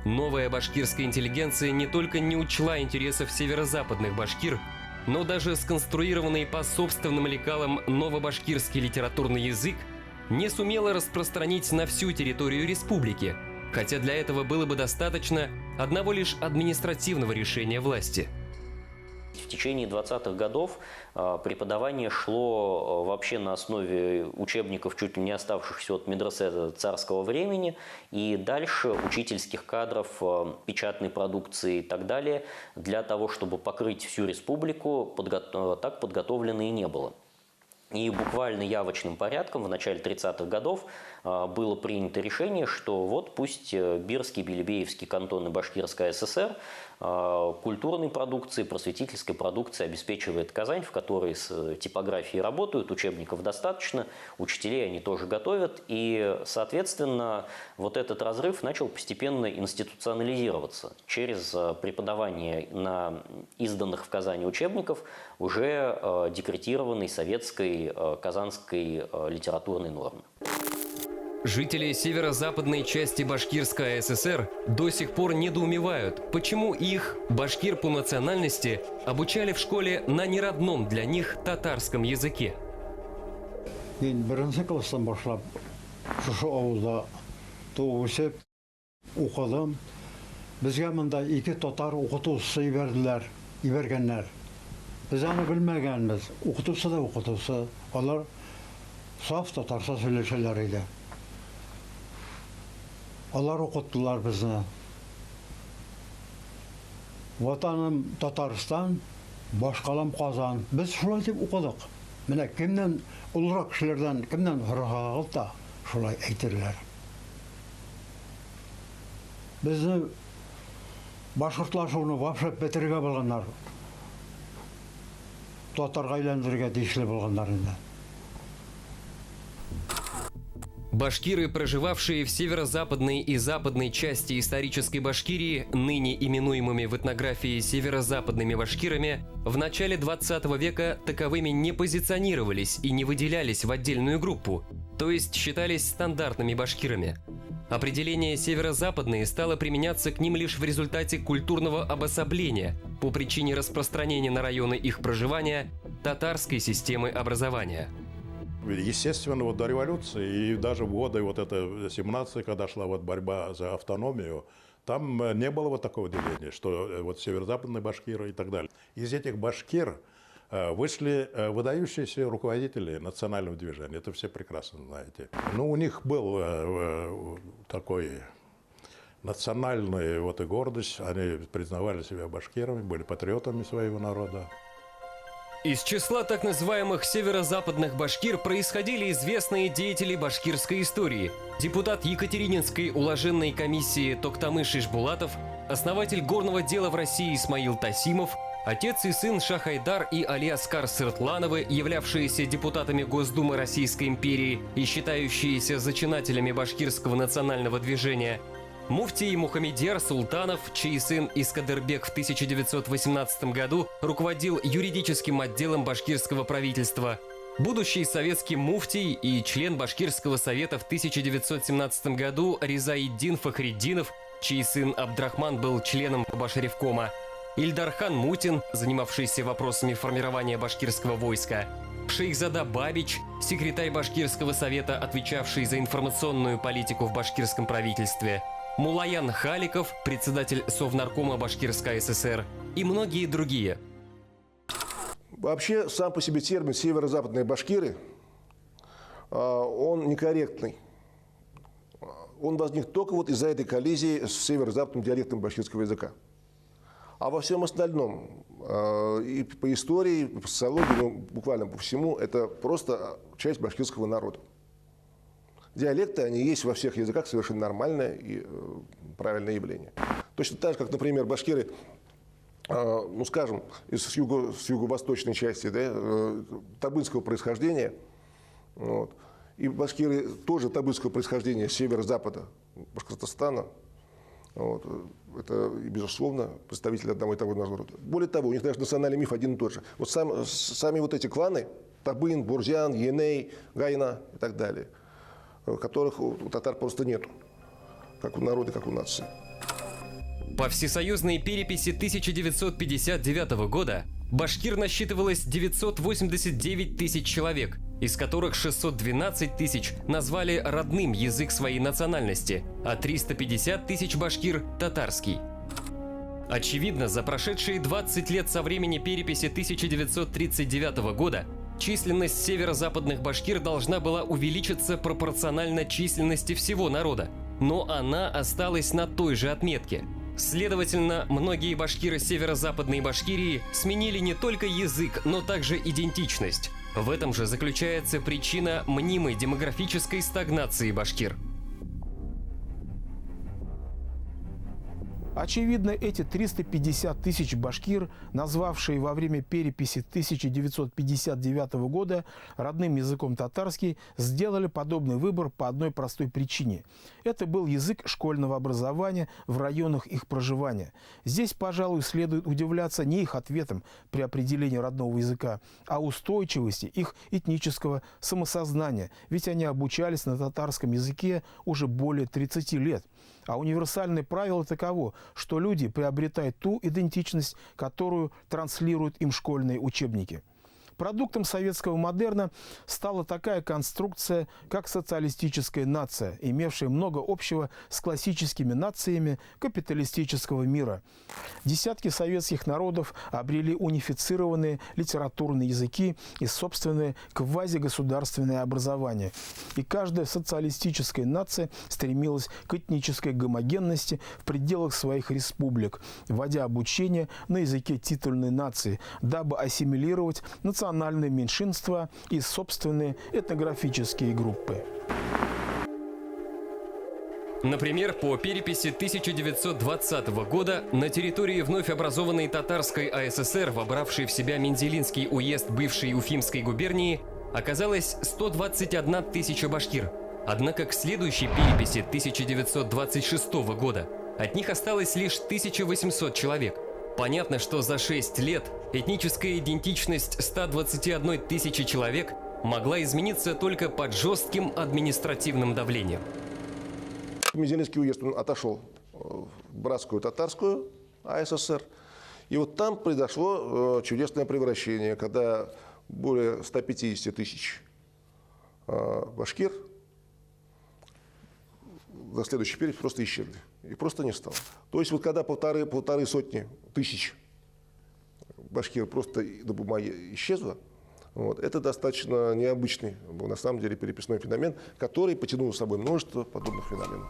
Новая башкирская интеллигенция не только не учла интересов северо-западных башкир, но даже сконструированный по собственным лекалам новобашкирский литературный язык не сумела распространить на всю территорию республики, хотя для этого было бы достаточно одного лишь административного решения власти. В течение 20-х годов преподавание шло вообще на основе учебников, чуть ли не оставшихся от медресе царского времени, и дальше учительских кадров, печатной продукции и так далее, для того, чтобы покрыть всю республику, так подготовлено и не было. И буквально явочным порядком в начале 30-х годов было принято решение, что вот пусть Бирский, Белебеевский кантон и Башкирская ССР культурной продукции, просветительской продукции обеспечивает Казань, в которой с типографией работают, учебников достаточно, учителей они тоже готовят. И, соответственно, вот этот разрыв начал постепенно институционализироваться через преподавание на изданных в Казани учебников уже декретированной советской казанской литературной нормы. Жители северо-западной части Башкирской АССР до сих пор недоумевают, почему их, башкир по национальности, обучали в школе на неродном для них татарском языке. Бірінші класстан башлап, шушы ауылда туып өсіп, оқыдым. Бізге мында 2 татар оқытушысы ибергенлер. Біз аны білмегенбіз. Оқытушы да оқытушы. Олар саф татарша сөйлешелер иде. Олар оқыттылар бізні. Ватаным Татарстан, башқалам Қазан. Біз шулай деп оқыдық. Міне кімнен ұлырақ кішілерден, кімнен ұрғағыл да шулай әйтерлер. Бізді башқұртлашуыны вапшап бітірге болғандар. Татарға айландырға дейшілі болғандар енді. Башкиры, проживавшие в северо-западной и западной части исторической Башкирии, ныне именуемыми в этнографии северо-западными башкирами, в начале 20 века таковыми не позиционировались и не выделялись в отдельную группу, то есть считались стандартными башкирами. Определение «северо-западные» стало применяться к ним лишь в результате культурного обособления по причине распространения на районы их проживания татарской системы образования. Естественно, вот до революции и даже в годы вот это 17 когда шла вот борьба за автономию, там не было вот такого деления, что вот северо-западные башкиры и так далее. Из этих башкир вышли выдающиеся руководители национального движения, это все прекрасно знаете. Ну, у них был такой национальная вот и гордость, они признавали себя башкирами, были патриотами своего народа. Из числа так называемых северо-западных башкир происходили известные деятели башкирской истории. Депутат Екатерининской уложенной комиссии Токтамыш Ишбулатов, основатель горного дела в России Исмаил Тасимов, отец и сын Шахайдар и Алиаскар Сыртлановы, являвшиеся депутатами Госдумы Российской империи и считающиеся зачинателями башкирского национального движения, муфтий Мухаммедьяр Султанов, чей сын Искадырбек в 1918 году руководил юридическим отделом башкирского правительства, будущий советский муфтий и член Башкирского совета в 1917 году Ризаиддин Фахриддинов, чей сын Абдрахман был членом Башревкома, Ильдархан Мутин, занимавшийся вопросами формирования башкирского войска, Шейхзада Бабич, секретарь Башкирского совета, отвечавший за информационную политику в башкирском правительстве, Мулаян Халиков, председатель Совнаркома Башкирской ССР и многие другие. Вообще, сам по себе термин «северо-западные башкиры», он некорректный. Он возник только вот из-за этой коллизии с северо-западным диалектом башкирского языка. А во всем остальном, и по истории, и по социологии, ну, буквально по всему, это просто часть башкирского народа. Диалекты, они есть во всех языках, совершенно нормальное и правильное явление. Точно так же, как, например, башкиры, ну, скажем, с юго-восточной части, да, табынского происхождения, вот, и башкиры тоже табынского происхождения с северо-запада Башкортостана, вот, это, безусловно, представители одного и того же народа. Более того, у них даже национальный миф один и тот же. Вот сами вот эти кланы, Табын, Бурзян, Еней, Гайна и так далее, которых у татар просто нету, как у народа, как у нации. По всесоюзной переписи 1959 года башкир насчитывалось 989 тысяч человек, из которых 612 тысяч назвали родным язык своей национальности, а 350 тысяч башкир – татарский. Очевидно, за прошедшие 20 лет со времени переписи 1939 года численность северо-западных башкир должна была увеличиться пропорционально численности всего народа, но она осталась на той же отметке. Следовательно, многие башкиры северо-западной Башкирии сменили не только язык, но также идентичность. В этом же заключается причина мнимой демографической стагнации башкир. Очевидно, эти 350 тысяч башкир, назвавшие во время переписи 1959 года родным языком татарский, сделали подобный выбор по одной простой причине. Это был язык школьного образования в районах их проживания. Здесь, пожалуй, следует удивляться не их ответам при определении родного языка, а устойчивости их этнического самосознания, ведь они обучались на татарском языке уже более 30 лет. А универсальное правило таково, что люди приобретают ту идентичность, которую транслируют им школьные учебники. Продуктом советского модерна стала такая конструкция, как социалистическая нация, имевшая много общего с классическими нациями капиталистического мира. Десятки советских народов обрели унифицированные литературные языки и собственное квазигосударственное образование. И каждая социалистическая нация стремилась к этнической гомогенности в пределах своих республик, вводя обучение на языке титульной нации, дабы ассимилировать национальные меньшинства и собственные этнографические группы. Например, по переписи 1920 года на территории вновь образованной Татарской АССР, вобравшей в себя Мензелинский уезд бывшей Уфимской губернии, оказалось 121 тысяча башкир. Однако к следующей переписи 1926 года от них осталось лишь 1800 человек. Понятно, что за 6 лет этническая идентичность 121 тысячи человек могла измениться только под жестким административным давлением. Мензелинский уезд отошел в братскую татарскую АССР. И вот там произошло чудесное превращение, когда более 150 тысяч башкир за следующий период просто исчезли. Их просто не стало. То есть вот когда полторы сотни тысяч башкир просто на бумаге исчезло, вот, это достаточно необычный был на самом деле переписной феномен, который потянул с собой множество подобных феноменов.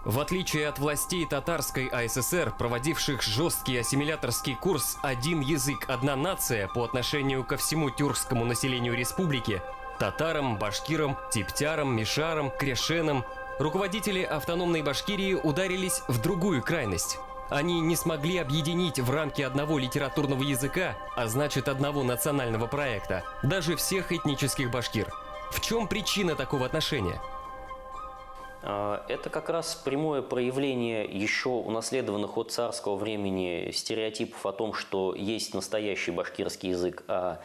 В отличие от властей Татарской АССР, проводивших жесткий ассимиляторский курс «Один язык, одна нация» по отношению ко всему тюркскому населению республики, татарам, башкирам, типтярам, мишарам, крешенам, руководители автономной Башкирии ударились в другую крайность. Они не смогли объединить в рамки одного литературного языка, а значит одного национального проекта, даже всех этнических башкир. В чем причина такого отношения? Это как раз прямое проявление еще унаследованных от царского времени стереотипов о том, что есть настоящий башкирский язык, а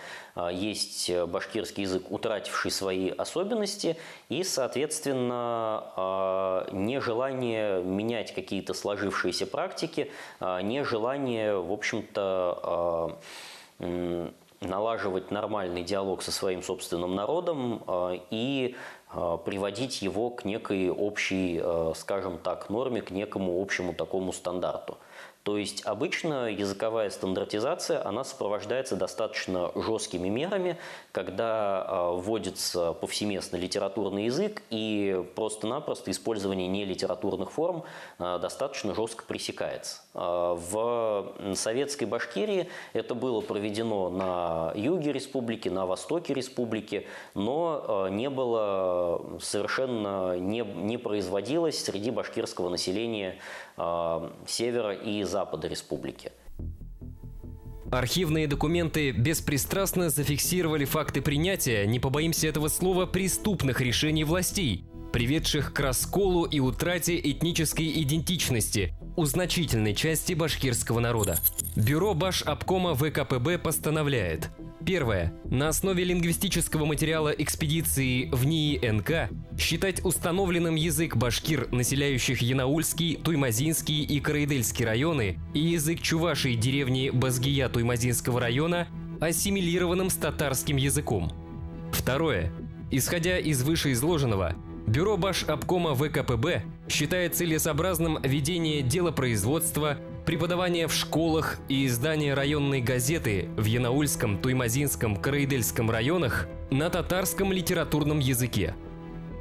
есть башкирский язык, утративший свои особенности, и, соответственно, нежелание менять какие-то сложившиеся практики, нежелание, в общем-то, налаживать нормальный диалог со своим собственным народом и приводить его к некой общей, скажем так, норме, к некому общему такому стандарту. То есть обычно языковая стандартизация, она сопровождается достаточно жесткими мерами, когда вводится повсеместно литературный язык, и просто-напросто использование нелитературных форм достаточно жестко пресекается. В советской Башкирии это было проведено на юге республики, на востоке республики, но не было совершенно не производилось среди башкирского населения севера и запада республики. Архивные документы беспристрастно зафиксировали факты принятия, не побоимся этого слова, преступных решений властей, приведших к расколу и утрате этнической идентичности у значительной части башкирского народа. Бюро Башобкома ВКПБ постановляет: первое. На основе лингвистического материала экспедиции в НИИ НК считать установленным язык башкир, населяющих Янаульский, Туймазинский и Карайдельский районы, и язык чувашей деревни Базгия Туймазинского района ассимилированным с татарским языком. Второе. Исходя из вышеизложенного, Бюро Башобкома ВКПБ считает целесообразным ведение делопроизводства, преподавание в школах и издание районной газеты в Янаульском, Туймазинском, Карайдельском районах на татарском литературном языке.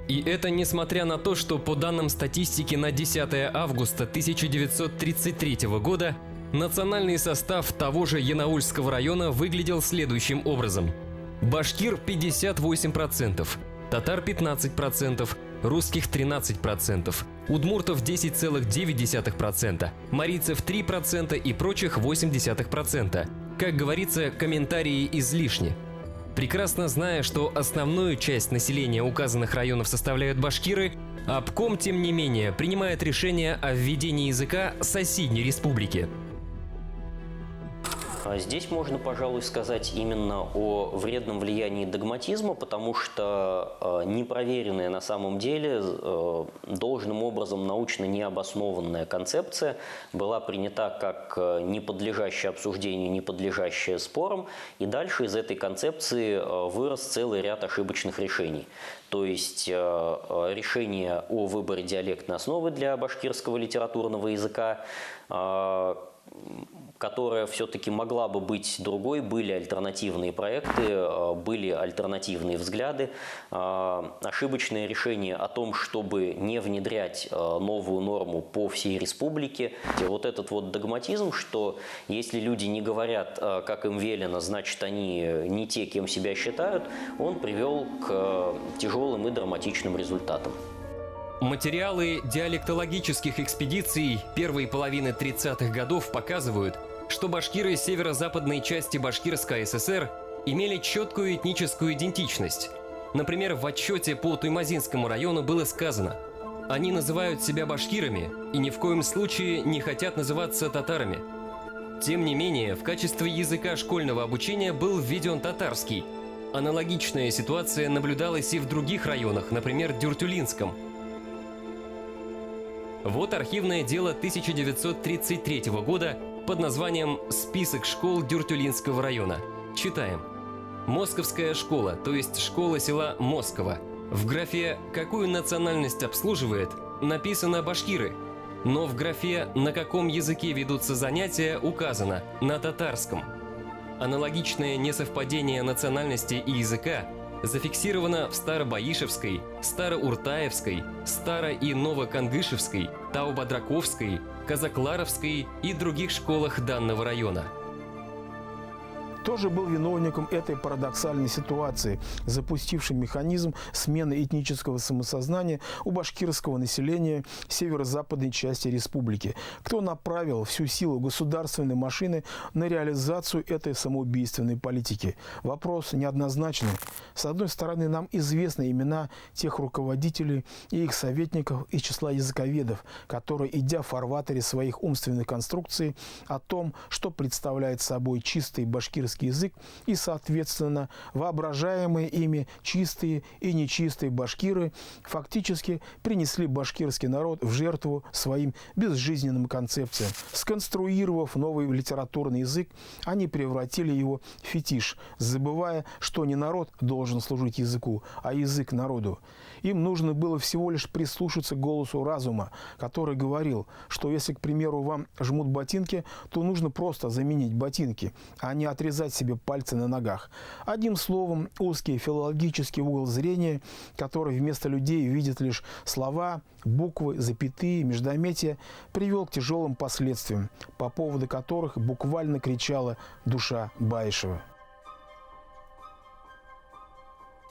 И это несмотря на то, что по данным статистики на 10 августа 1933 года Национальный состав того же Янаульского района выглядел следующим образом. Башкир 58%, татар 15%, русских 13%, удмуртов 10,9%, марийцев 3% и прочих 0,8%. Как говорится, комментарии излишни. Прекрасно зная, что основную часть населения указанных районов составляют башкиры, обком, тем не менее, принимает решение о введении языка соседней республики. Здесь можно, пожалуй, сказать именно о вредном влиянии догматизма, потому что непроверенная на самом деле должным образом научно необоснованная концепция была принята как не подлежащая обсуждению, не подлежащая спорам, и дальше из этой концепции вырос целый ряд ошибочных решений. То есть решение о выборе диалектной основы для башкирского литературного языка, которая все-таки могла бы быть другой, были альтернативные проекты, были альтернативные взгляды, ошибочное решение о том, чтобы не внедрять новую норму по всей республике. Вот этот вот догматизм, что если люди не говорят, как им велено, значит они не те, кем себя считают, он привел к тяжелым и драматичным результатам. Материалы диалектологических экспедиций первой половины 30-х годов показывают, что башкиры северо-западной части Башкирской ССР имели четкую этническую идентичность. Например, в отчете по Туймазинскому району было сказано: «Они называют себя башкирами и ни в коем случае не хотят называться татарами». Тем не менее, в качестве языка школьного обучения был введен татарский. Аналогичная ситуация наблюдалась и в других районах, например, Дюртюлинском. Вот архивное дело 1933 года под названием «Список школ Дюртюлинского района». Читаем. Московская школа, то есть школа села Москово. В графе «Какую национальность обслуживает» написано «башкиры», но в графе «На каком языке ведутся занятия» указано «на татарском». Аналогичное несовпадение национальности и языка зафиксировано в Старобаишевской, Староуртаевской, Старо- и Новокангышевской, Таубадраковской, Казакларовской и других школах данного района. Тоже был виновником этой парадоксальной ситуации, запустившим механизм смены этнического самосознания у башкирского населения северо-западной части республики. Кто направил всю силу государственной машины на реализацию этой самоубийственной политики? Вопрос неоднозначный. С одной стороны, нам известны имена тех руководителей и их советников из числа языковедов, которые, идя в фарватере своих умственных конструкций о том, что представляет собой чистый башкирский язык и, соответственно, воображаемые ими чистые и нечистые башкиры фактически принесли башкирский народ в жертву своим безжизненным концепциям. Сконструировав новый литературный язык, они превратили его в фетиш, забывая, что не народ должен служить языку, а язык народу. Им нужно было всего лишь прислушаться к голосу разума, который говорил, что если, к примеру, вам жмут ботинки, то нужно просто заменить ботинки, а не отрезать себе пальцы на ногах. Одним словом, узкий филологический угол зрения, который вместо людей видит лишь слова, буквы, запятые, междометия, привел к тяжелым последствиям, по поводу которых буквально кричала душа Баишева.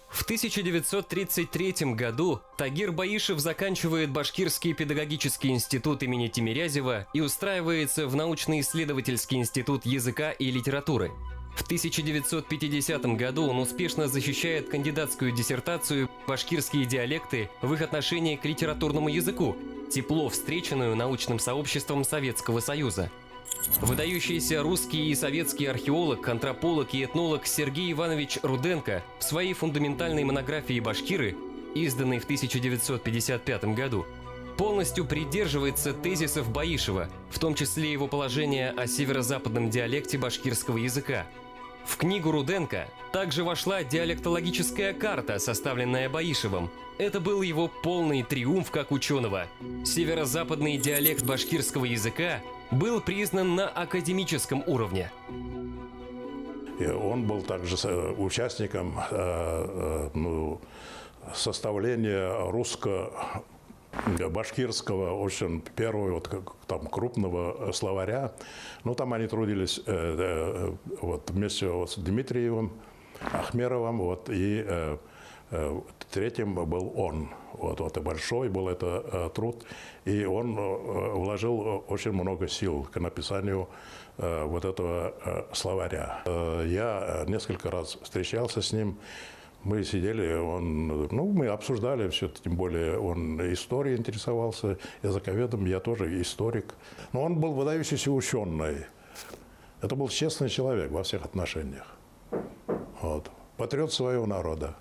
В 1933 году Тагир Баишев заканчивает Башкирский педагогический институт имени Тимирязева и устраивается в научно-исследовательский институт языка и литературы. В 1950 году он успешно защищает кандидатскую диссертацию «Башкирские диалекты в их отношении к литературному языку», тепло встреченную научным сообществом Советского Союза. Выдающийся русский и советский археолог, антрополог и этнолог Сергей Иванович Руденко в своей фундаментальной монографии «Башкиры», изданной в 1955 году, полностью придерживается тезисов Баишева, в том числе его положения о северо-западном диалекте башкирского языка. В книгу Руденко также вошла диалектологическая карта, составленная Баишевым. Это был его полный триумф как ученого. Северо-западный диалект башкирского языка был признан на академическом уровне. И он был также участником составления башкирского, очень первого вот, там, крупного словаря. Ну, там они трудились вот, вместе вот, с Дмитриевым, Ахмеровым, вот, и третьим был он. Вот и большой был это труд. И он вложил очень много сил к написанию вот этого словаря. Я несколько раз встречался с ним. Мы сидели, мы обсуждали все, тем более он историей интересовался, языковедом, я тоже историк. Но он был выдающийся ученый. Это был честный человек во всех отношениях. Вот. Патриот своего народа.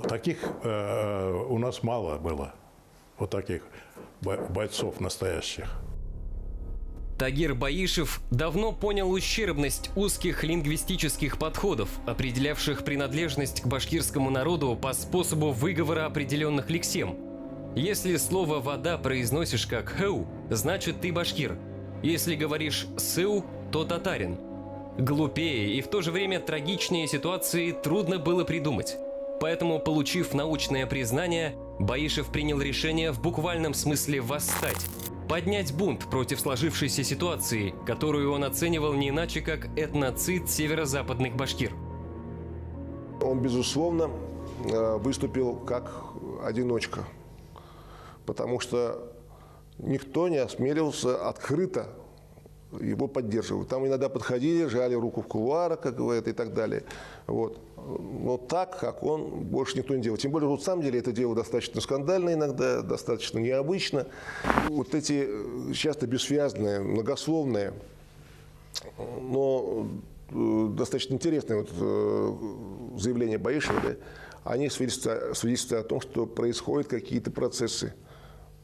Таких у нас мало было, вот таких бойцов настоящих. Тагир Баишев давно понял ущербность узких лингвистических подходов, определявших принадлежность к башкирскому народу по способу выговора определенных лексем. Если слово «вода» произносишь как «хэу», значит ты башкир. Если говоришь «сыу», то татарин. Глупее и в то же время трагичнее ситуации трудно было придумать. Поэтому, получив научное признание, Баишев принял решение в буквальном смысле восстать. Поднять бунт против сложившейся ситуации, которую он оценивал не иначе, как этноцид северо-западных башкир. Он, безусловно, выступил как одиночка, потому что никто не осмеливался открыто его поддерживать. Там иногда подходили, жали руку в кулуарах, как говорят, и так далее. Вот. Но так, как он, больше никто не делал. Тем более, на самом деле, это дело достаточно скандально иногда, достаточно необычно. Вот эти часто бессвязные, многословные, но достаточно интересные вот заявления Баишева, да, они свидетельствуют о том, что происходят какие-то процессы,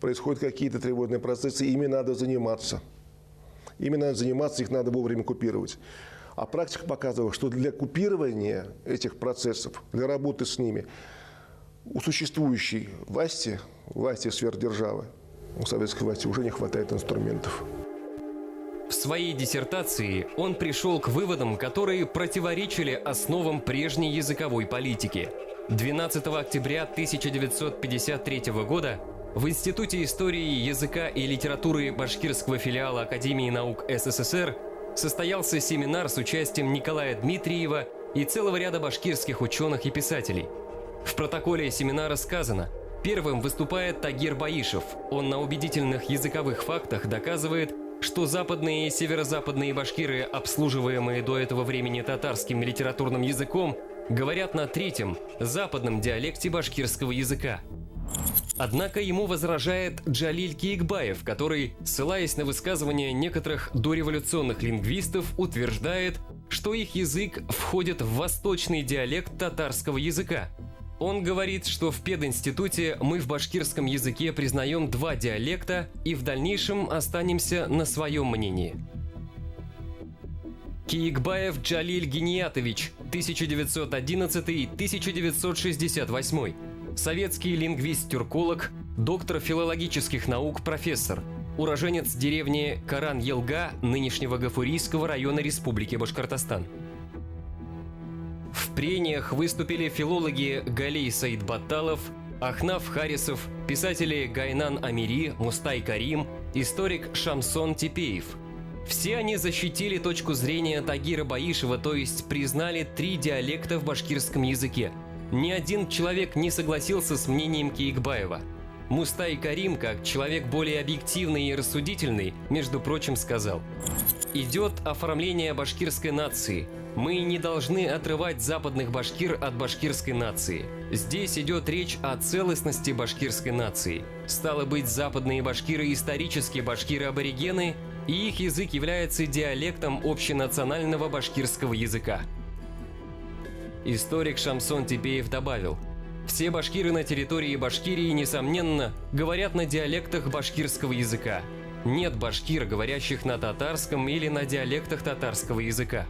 происходят какие-то тревожные процессы, ими надо заниматься. Ими надо заниматься, их надо вовремя купировать. А практика показывала, что для купирования этих процессов, для работы с ними, у существующей власти сверхдержавы, у советской власти уже не хватает инструментов. В своей диссертации он пришел к выводам, которые противоречили основам прежней языковой политики. 12 октября 1953 года в Институте истории, языка и литературы башкирского филиала Академии наук СССР состоялся семинар с участием Николая Дмитриева и целого ряда башкирских ученых и писателей. В протоколе семинара сказано: первым выступает Тагир Баишев. Он на убедительных языковых фактах доказывает, что западные и северо-западные башкиры, обслуживаемые до этого времени татарским литературным языком, говорят на третьем, западном диалекте башкирского языка. Однако ему возражает Джалиль Киикбаев, который, ссылаясь на высказывания некоторых дореволюционных лингвистов, утверждает, что их язык входит в восточный диалект татарского языка. Он говорит, что в пединституте мы в башкирском языке признаем два диалекта и в дальнейшем останемся на своем мнении. Киикбаев Джалиль Гениятович, 1911-1968. Советский лингвист-тюрколог, доктор филологических наук, профессор. Уроженец деревни Каран-Елга нынешнего Гафурийского района Республики Башкортостан. В прениях выступили филологи Галей Саидбатталов, Ахнаф Харисов, писатели Гайнан Амири, Мустай Карим, историк Шамсон Типеев. Все они защитили точку зрения Тагира Баишева, то есть признали три диалекта в башкирском языке. Ни один человек не согласился с мнением Киикбаева. Мустай Карим, как человек более объективный и рассудительный, между прочим, сказал: «Идет оформление башкирской нации. Мы не должны отрывать западных башкир от башкирской нации. Здесь идет речь о целостности башкирской нации. Стало быть, западные башкиры исторически башкиры-аборигены, и их язык является диалектом общенационального башкирского языка». Историк Шамсон Типеев добавил: «Все башкиры на территории Башкирии, несомненно, говорят на диалектах башкирского языка. Нет башкир, говорящих на татарском или на диалектах татарского языка».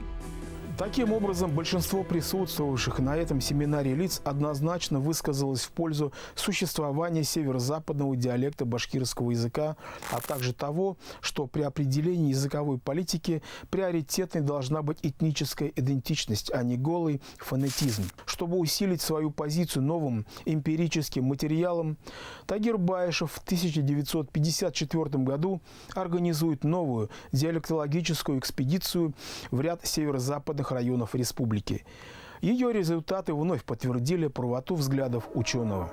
Таким образом, большинство присутствовавших на этом семинаре лиц однозначно высказалось в пользу существования северо-западного диалекта башкирского языка, а также того, что при определении языковой политики приоритетной должна быть этническая идентичность, а не голый фонетизм. Чтобы усилить свою позицию новым эмпирическим материалом, Тагир Баишев в 1954 году организует новую диалектологическую экспедицию в ряд северо-западных районов республики. Ее результаты вновь подтвердили правоту взглядов ученого.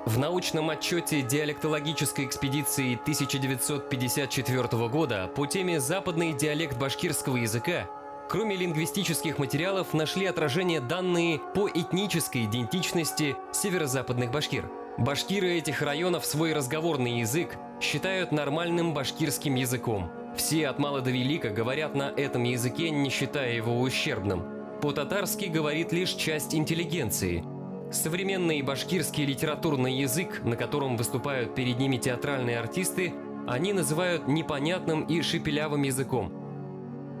В научном отчете диалектологической экспедиции 1954 года по теме «Западный диалект башкирского языка» кроме лингвистических материалов нашли отражение данные по этнической идентичности северо-западных башкир. Башкиры этих районов свой разговорный язык считают нормальным башкирским языком. Все от мала до велика говорят на этом языке, не считая его ущербным. По-татарски говорит лишь часть интеллигенции. Современный башкирский литературный язык, на котором выступают перед ними театральные артисты, они называют непонятным и шепелявым языком.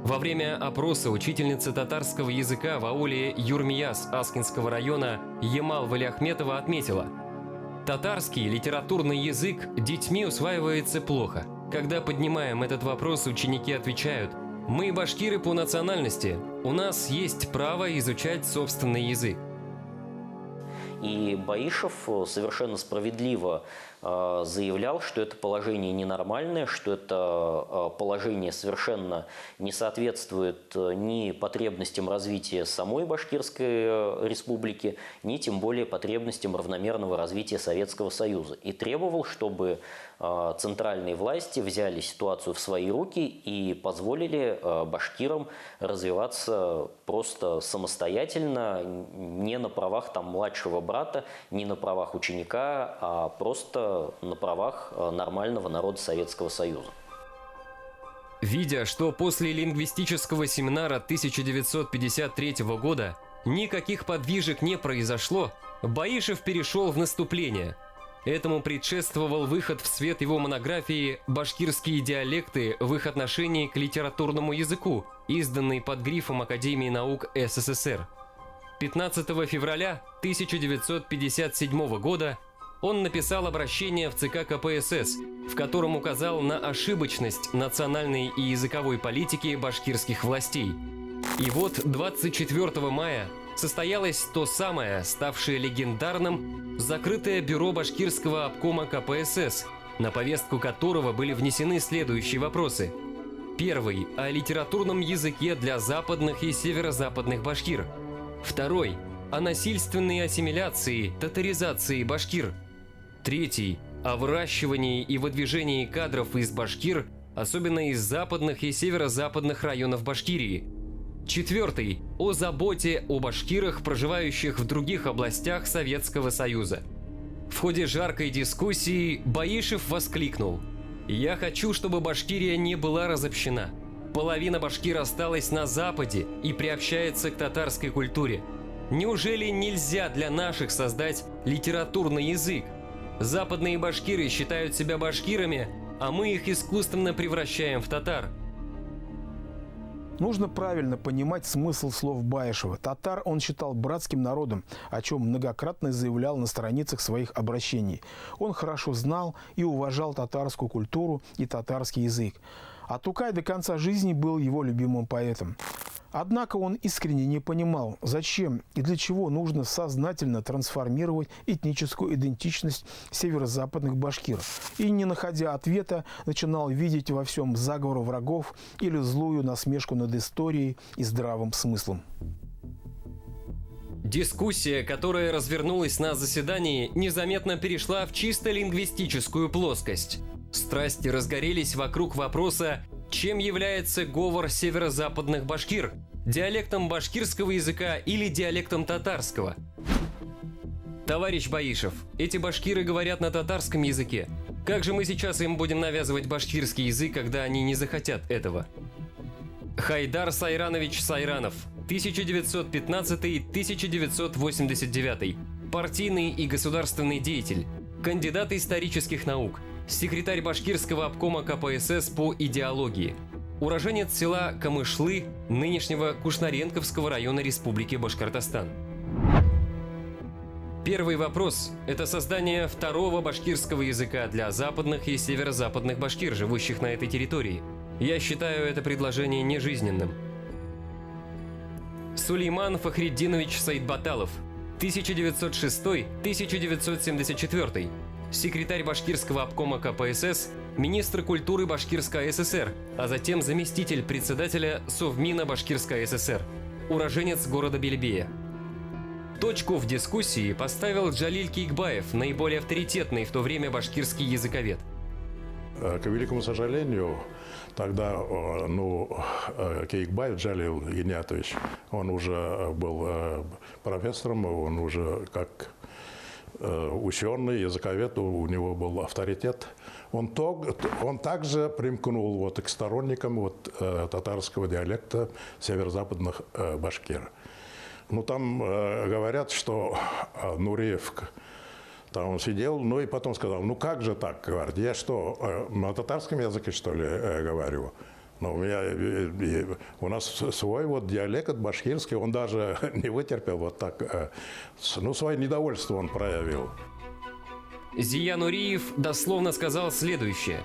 Во время опроса учительница татарского языка в ауле Юрмияс Аскинского района Ямал Валиахметова отметила: татарский литературный язык детьми усваивается плохо. Когда поднимаем этот вопрос, ученики отвечают: мы башкиры по национальности, у нас есть право изучать собственный язык. И Баишев совершенно справедливо заявлял, что это положение ненормальное, что это положение совершенно не соответствует ни потребностям развития самой Башкирской республики, ни тем более потребностям равномерного развития Советского Союза. И требовал, чтобы центральные власти взяли ситуацию в свои руки и позволили башкирам развиваться просто самостоятельно, не на правах младшего брата, не на правах ученика, а просто на правах нормального народа Советского Союза. Видя, что после лингвистического семинара 1953 года никаких подвижек не произошло, Баишев перешел в наступление. Этому предшествовал выход в свет его монографии «Башкирские диалекты в их отношении к литературному языку», изданной под грифом Академии наук СССР. 15 февраля 1957 года он написал обращение в ЦК КПСС, в котором указал на ошибочность национальной и языковой политики башкирских властей. И вот 24 мая состоялось то самое, ставшее легендарным, закрытое бюро башкирского обкома КПСС, на повестку которого были внесены следующие вопросы. Первый – о литературном языке для западных и северо-западных башкир. Второй – о насильственной ассимиляции, татаризации башкир. Третий – о выращивании и выдвижении кадров из башкир, особенно из западных и северо-западных районов Башкирии. Четвертый – о заботе о башкирах, проживающих в других областях Советского Союза. В ходе жаркой дискуссии Баишев воскликнул: «Я хочу, чтобы Башкирия не была разобщена. Половина башкир осталась на Западе и приобщается к татарской культуре. Неужели нельзя для наших создать литературный язык? Западные башкиры считают себя башкирами, а мы их искусственно превращаем в татар». Нужно правильно понимать смысл слов Баишева. Татар он считал братским народом, о чем многократно заявлял на страницах своих обращений. Он хорошо знал и уважал татарскую культуру и татарский язык. А Тукай до конца жизни был его любимым поэтом. Однако он искренне не понимал, зачем и для чего нужно сознательно трансформировать этническую идентичность северо-западных башкир. И, не находя ответа, начинал видеть во всем заговор врагов или злую насмешку над историей и здравым смыслом. Дискуссия, которая развернулась на заседании, незаметно перешла в чисто лингвистическую плоскость. Страсти разгорелись вокруг вопроса, чем является говор северо-западных башкир – диалектом башкирского языка или диалектом татарского. Товарищ Баишев, эти башкиры говорят на татарском языке. Как же мы сейчас им будем навязывать башкирский язык, когда они не захотят этого? Хайдар Сайранович Сайранов, 1915-1989, партийный и государственный деятель, кандидат исторических наук, секретарь башкирского обкома КПСС по идеологии. уроженец села Камышлы нынешнего Кушнаренковского района Республики Башкортостан. Первый вопрос – это создание второго башкирского языка для западных и северо-западных башкир, живущих на этой территории. Я считаю это предложение нежизненным. Сулейман Фахриддинович Саидбаталов, 1906-1974, секретарь Башкирского обкома КПСС, министр культуры Башкирской ССР, а затем заместитель председателя Совмина Башкирской ССР, уроженец города Белебея. Точку в дискуссии поставил Джалиль Кейкбаев, наиболее авторитетный в то время башкирский языковед. К великому сожалению, тогда Кейкбаев Джалил Гинятович, он уже был профессором, он уже как ученый, языковед, у него был авторитет. Он также примкнул к сторонникам татарского диалекта северо-западных башкир. Там говорят, что Нуриев, там он сидел, и потом сказал, как же так, говорит, я что, на татарском языке, что ли, говорю? У нас свой диалект башкирский, он даже не вытерпел свое недовольство он проявил. Зия Нуриев дословно сказал следующее.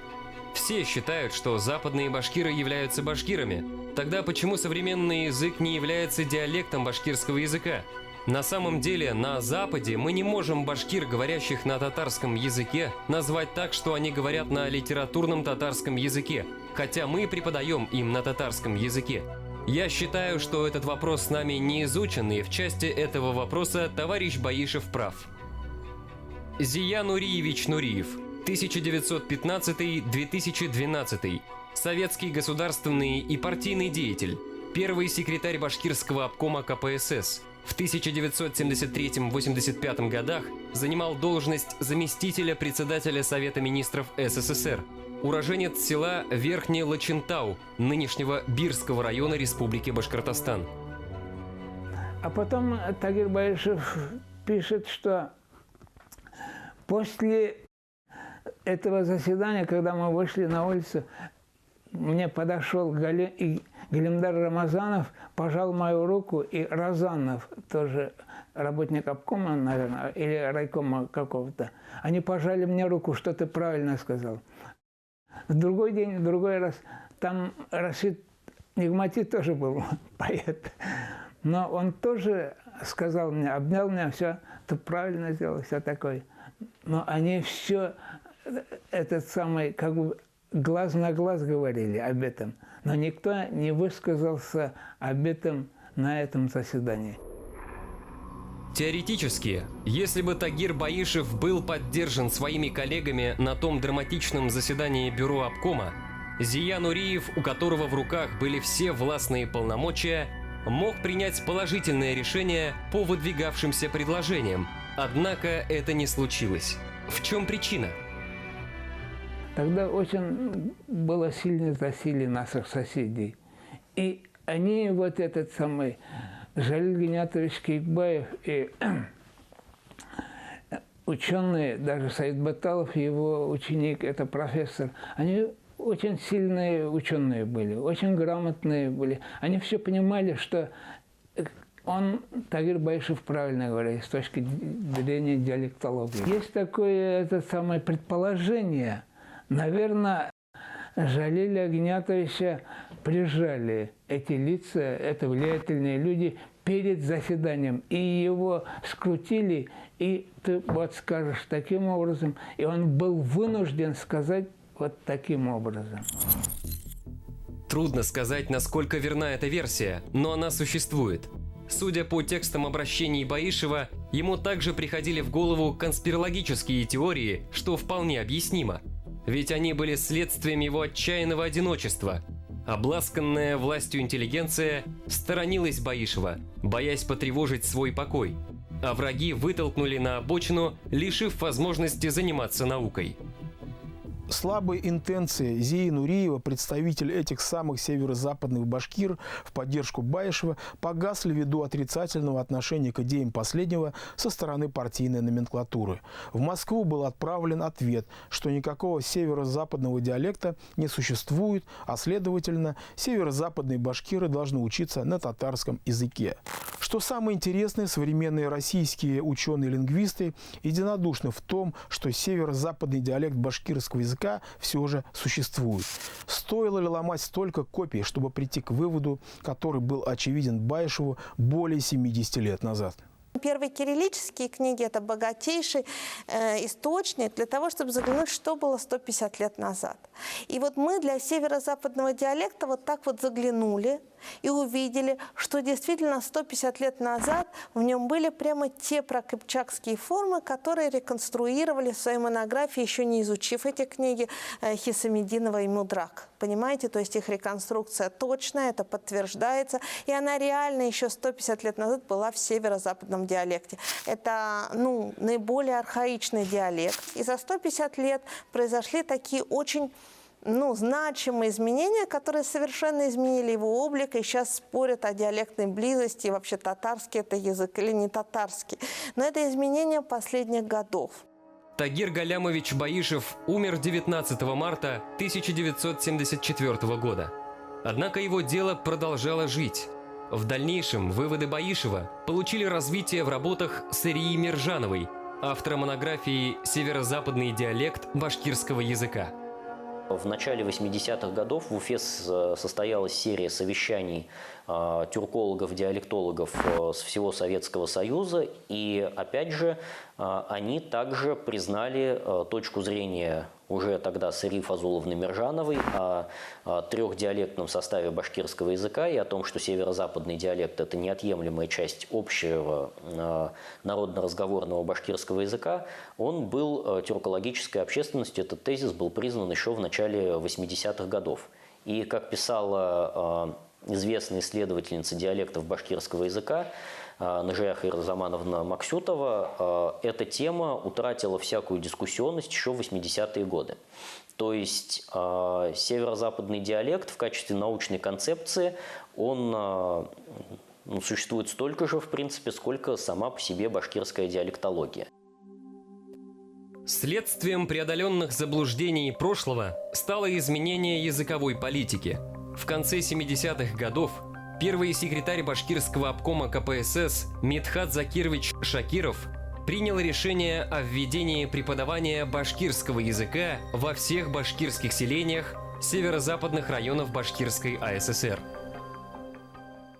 Все считают, что западные башкиры являются башкирами. Тогда почему современный язык не является диалектом башкирского языка? На самом деле, на Западе мы не можем башкир, говорящих на татарском языке, назвать так, что они говорят на литературном татарском языке, хотя мы преподаем им на татарском языке. Я считаю, что этот вопрос с нами не изучен, и в части этого вопроса товарищ Баишев прав. Зия Нуриевич Нуриев, 1915-2012, советский государственный и партийный деятель, первый секретарь Башкирского обкома КПСС. В 1973-85 годах занимал должность заместителя председателя Совета министров СССР, уроженец села Верхний Лачинтау, нынешнего Бирского района Республики Башкортостан. А потом Тагир Баишев пишет, что после этого заседания, когда мы вышли на улицу, мне подошел Галимдар Рамазанов, пожал мою руку, и Разанов, тоже работник обкома, наверное, или райкома какого-то. Они пожали мне руку, что ты правильно сказал. В другой день, в другой раз, там Рашид Нигмати тоже был поэт. Но он тоже сказал мне, обнял меня, все, ты правильно сделал, все такое. Но они все, глаз на глаз говорили об этом, но никто не высказался об этом на этом заседании. Теоретически, если бы Тагир Баишев был поддержан своими коллегами на том драматичном заседании бюро обкома, Зия Нуриев, у которого в руках были все властные полномочия, мог принять положительное решение по выдвигавшимся предложениям. Однако это не случилось. В чем причина? Тогда очень было сильное засилие наших соседей. И они, Жалиль Гинятович Кейкбаев и ученые, даже Саидбаталов, его ученик, это профессор, они очень сильные ученые были, очень грамотные были. Они все понимали, что Тагир Баишев правильно говорит с точки зрения диалектологии. Есть такое предположение. Наверное, Жалиля Гинятовича прижали эти лица, это влиятельные люди, перед заседанием. И его скрутили, и ты скажешь таким образом. И он был вынужден сказать таким образом. Трудно сказать, насколько верна эта версия, но она существует. Судя по текстам обращений Баишева, ему также приходили в голову конспирологические теории, что вполне объяснимо. Ведь они были следствием его отчаянного одиночества. Обласканная властью интеллигенция сторонилась Баишева, боясь потревожить свой покой. А враги вытолкнули на обочину, лишив возможности заниматься наукой. Слабые интенции Зии Нуриева, представителя этих самых северо-западных башкир, в поддержку Баишева погасли ввиду отрицательного отношения к идеям последнего со стороны партийной номенклатуры. В Москву был отправлен ответ, что никакого северо-западного диалекта не существует, а следовательно, северо-западные башкиры должны учиться на татарском языке. Что самое интересное, современные российские ученые-лингвисты единодушны в том, что северо-западный диалект башкирского языка все же существует. Стоило ли ломать столько копий, чтобы прийти к выводу, который был очевиден Баишеву более 70 лет назад? Первые кириллические книги – это богатейший источник для того, чтобы заглянуть, что было 150 лет назад. И вот мы для северо-западного диалекта вот так вот заглянули и увидели, что действительно 150 лет назад в нем были прямо те прокыпчакские формы, которые реконструировали в своей монографии, еще не изучив эти книги, Хисамиддинова и Мудрак. Понимаете? То есть их реконструкция точная, это подтверждается, и она реально еще 150 лет назад была в северо-западном диалекте. Это наиболее архаичный диалект. И за 150 лет произошли такие очень значимые изменения, которые совершенно изменили его облик, и сейчас спорят о диалектной близости, вообще татарский это язык или не татарский. Но это изменение последних годов. Тагир Галямович Баишев умер 19 марта 1974 года. Однако его дело продолжало жить. В дальнейшем выводы Баишева получили развитие в работах Сарии Миржановой, автора монографии «Северо-западный диалект башкирского языка». В начале 80-х годов в Уфе состоялась серия совещаний тюркологов, диалектологов с всего Советского Союза. И опять же, они также признали точку зрения уже тогда Сарии Фазуловны Миржановой о трехдиалектном составе башкирского языка и о том, что северо-западный диалект – это неотъемлемая часть общего народно-разговорного башкирского языка. Он был тюркологической общественностью, этот тезис был признан еще в начале 80-х годов. И, как писала известная исследовательница диалектов башкирского языка Нажия Хайрзамановна Максютова, эта тема утратила всякую дискуссионность еще в 80-е годы. То есть северо-западный диалект в качестве научной концепции, он существует столько же, в принципе, сколько сама по себе башкирская диалектология. Следствием преодоленных заблуждений прошлого стало изменение языковой политики. В конце 70-х годов первый секретарь башкирского обкома КПСС Мидхат Закирович Шакиров принял решение о введении преподавания башкирского языка во всех башкирских селениях северо-западных районов Башкирской АССР.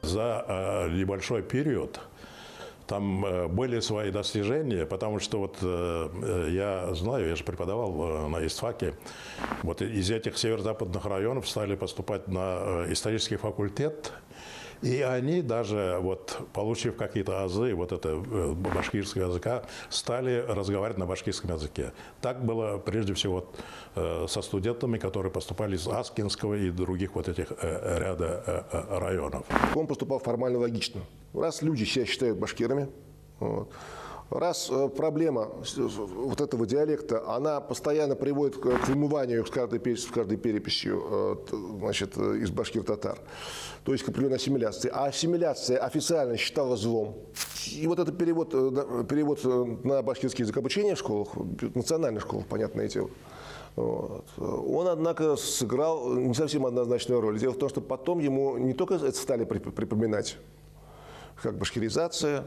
За небольшой период там были свои достижения, потому что вот я знаю, я же преподавал на ИСТФАКе, вот из этих северо-западных районов стали поступать на исторический факультет, и они даже, вот, получив какие-то азы вот это башкирского языка, стали разговаривать на башкирском языке. Так было прежде всего со студентами, которые поступали из Аскинского и других вот этих ряда районов. Он поступал формально логично. Раз люди себя считают башкирами, раз проблема вот этого диалекта, она постоянно приводит к вымыванию с каждой переписью, значит, из башкир-татар, то есть к определенной ассимиляции. А ассимиляция официально считалась злом. И вот этот перевод на башкирский язык обучения в школах, национальных школах, понятное дело, он, однако, сыграл не совсем однозначную роль. Дело в том, что потом ему не только это стали припоминать, как башкиризация,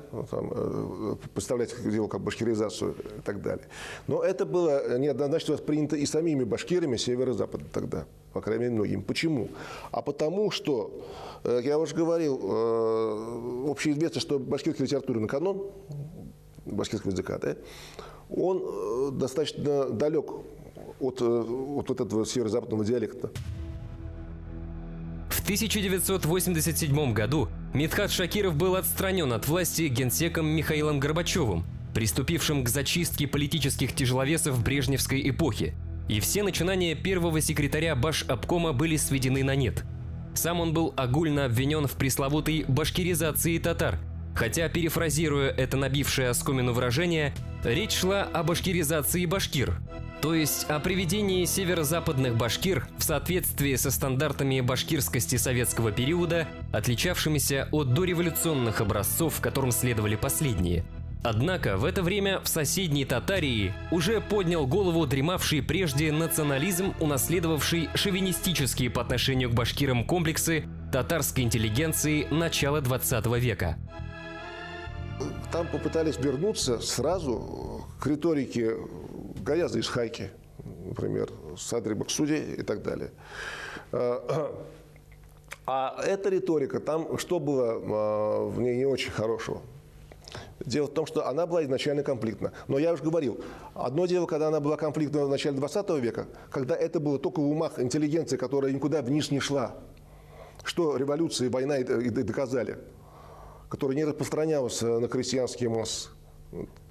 представлять его как башкиризацию и так далее. Но это было неоднозначно воспринято и самими башкирами северо-запада тогда, по крайней мере, многими. Почему? А потому что, я уже говорил, общеизвестно, что башкирский литературный канон башкирского языка, да, он достаточно далек от этого северо-западного диалекта. В 1987 году Мидхат Шакиров был отстранен от власти генсеком Михаилом Горбачевым, приступившим к зачистке политических тяжеловесов брежневской эпохи, и все начинания первого секретаря Башобкома были сведены на нет. Сам он был огульно обвинен в пресловутой башкиризации татар, хотя, перефразируя это набившее оскомину выражение, речь шла о башкиризации башкир. То есть о приведении северо-западных башкир в соответствии со стандартами башкирскости советского периода, отличавшимися от дореволюционных образцов, в котором следовали последние. Однако в это время в соседней Татарии уже поднял голову дремавший прежде национализм, унаследовавший шовинистические по отношению к башкирам комплексы татарской интеллигенции начала 20 века. Там попытались вернуться сразу к риторике Гаяза Исхаки, например, Садри Баксуди и так далее. А эта риторика, там что было в ней не очень хорошего? Дело в том, что она была изначально конфликтна. Но я уже говорил, одно дело, когда она была конфликтна в начале 20 века, когда это было только в умах интеллигенции, которая никуда вниз не шла, что революция и война и доказали, которая не распространялась на крестьянские массы,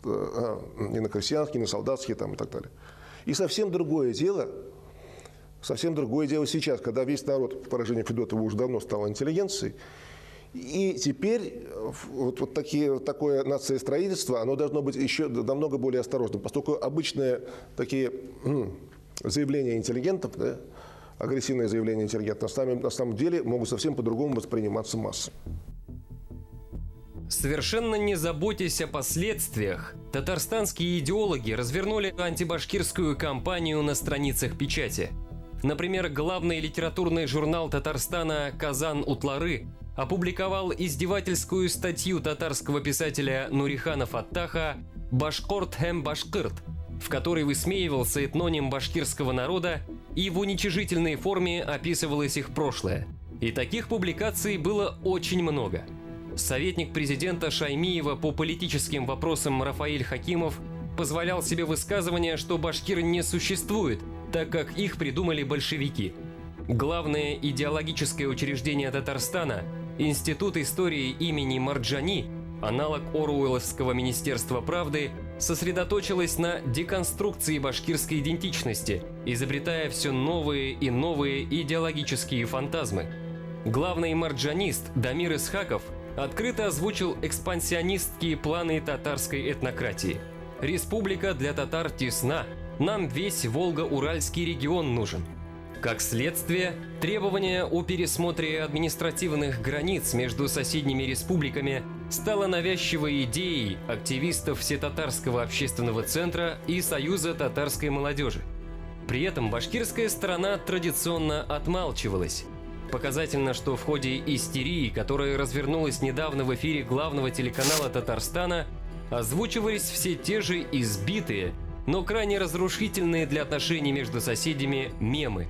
не на крестьянские, не на солдатские там, и так далее. И совсем другое дело сейчас, когда весь народ, по поражению Федотова, уже давно стал интеллигенцией. И теперь такое нациестроительство, оно должно быть еще намного более осторожным, поскольку обычные такие заявления интеллигентов, да, агрессивные заявления интеллигентов, на самом деле могут совсем по-другому восприниматься массой. Совершенно не заботясь о последствиях, татарстанские идеологи развернули антибашкирскую кампанию на страницах печати. Например, главный литературный журнал Татарстана «Казан-Утлары» опубликовал издевательскую статью татарского писателя Нурихана Фаттаха «Башкорт хэм башкирт», в которой высмеивался этноним башкирского народа и в уничижительной форме описывалось их прошлое. И таких публикаций было очень много. Советник президента Шаймиева по политическим вопросам Рафаэль Хакимов позволял себе высказывание, что башкир не существует, так как их придумали большевики. Главное идеологическое учреждение Татарстана, Институт истории имени Марджани, аналог Оруэлловского Министерства правды, сосредоточилось на деконструкции башкирской идентичности, изобретая все новые и новые идеологические фантазмы. Главный марджанист Дамир Исхаков открыто озвучил экспансионистские планы татарской этнократии. «Республика для татар тесна, нам весь Волго-Уральский регион нужен». Как следствие, требование о пересмотре административных границ между соседними республиками стало навязчивой идеей активистов Всетатарского общественного центра и Союза татарской молодежи. При этом башкирская сторона традиционно отмалчивалась. Показательно, что в ходе истерии, которая развернулась недавно в эфире главного телеканала Татарстана, озвучивались все те же избитые, но крайне разрушительные для отношений между соседями мемы.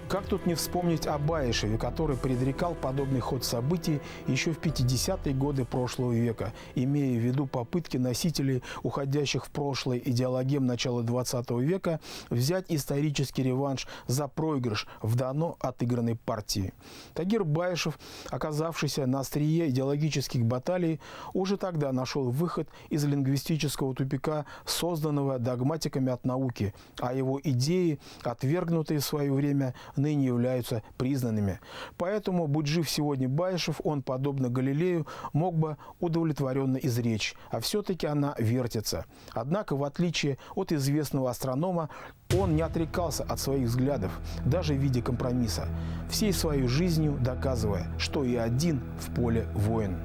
Как тут не вспомнить о Баишеве, который предрекал подобный ход событий еще в 50-е годы прошлого века, имея в виду попытки носителей уходящих в прошлое идеологем начала 20 века взять исторический реванш за проигрыш в давно отыгранной партии. Тагир Баишев, оказавшийся на острие идеологических баталий, уже тогда нашел выход из лингвистического тупика, созданного догматиками от науки, а его идеи, отвергнутые в свое время, ныне являются признанными. Поэтому, будь жив сегодня Баишев, он, подобно Галилею, мог бы удовлетворенно изречь, а все-таки она вертится. Однако, в отличие от известного астронома, он не отрекался от своих взглядов, даже в виде компромисса, всей своей жизнью доказывая, что и один в поле воин.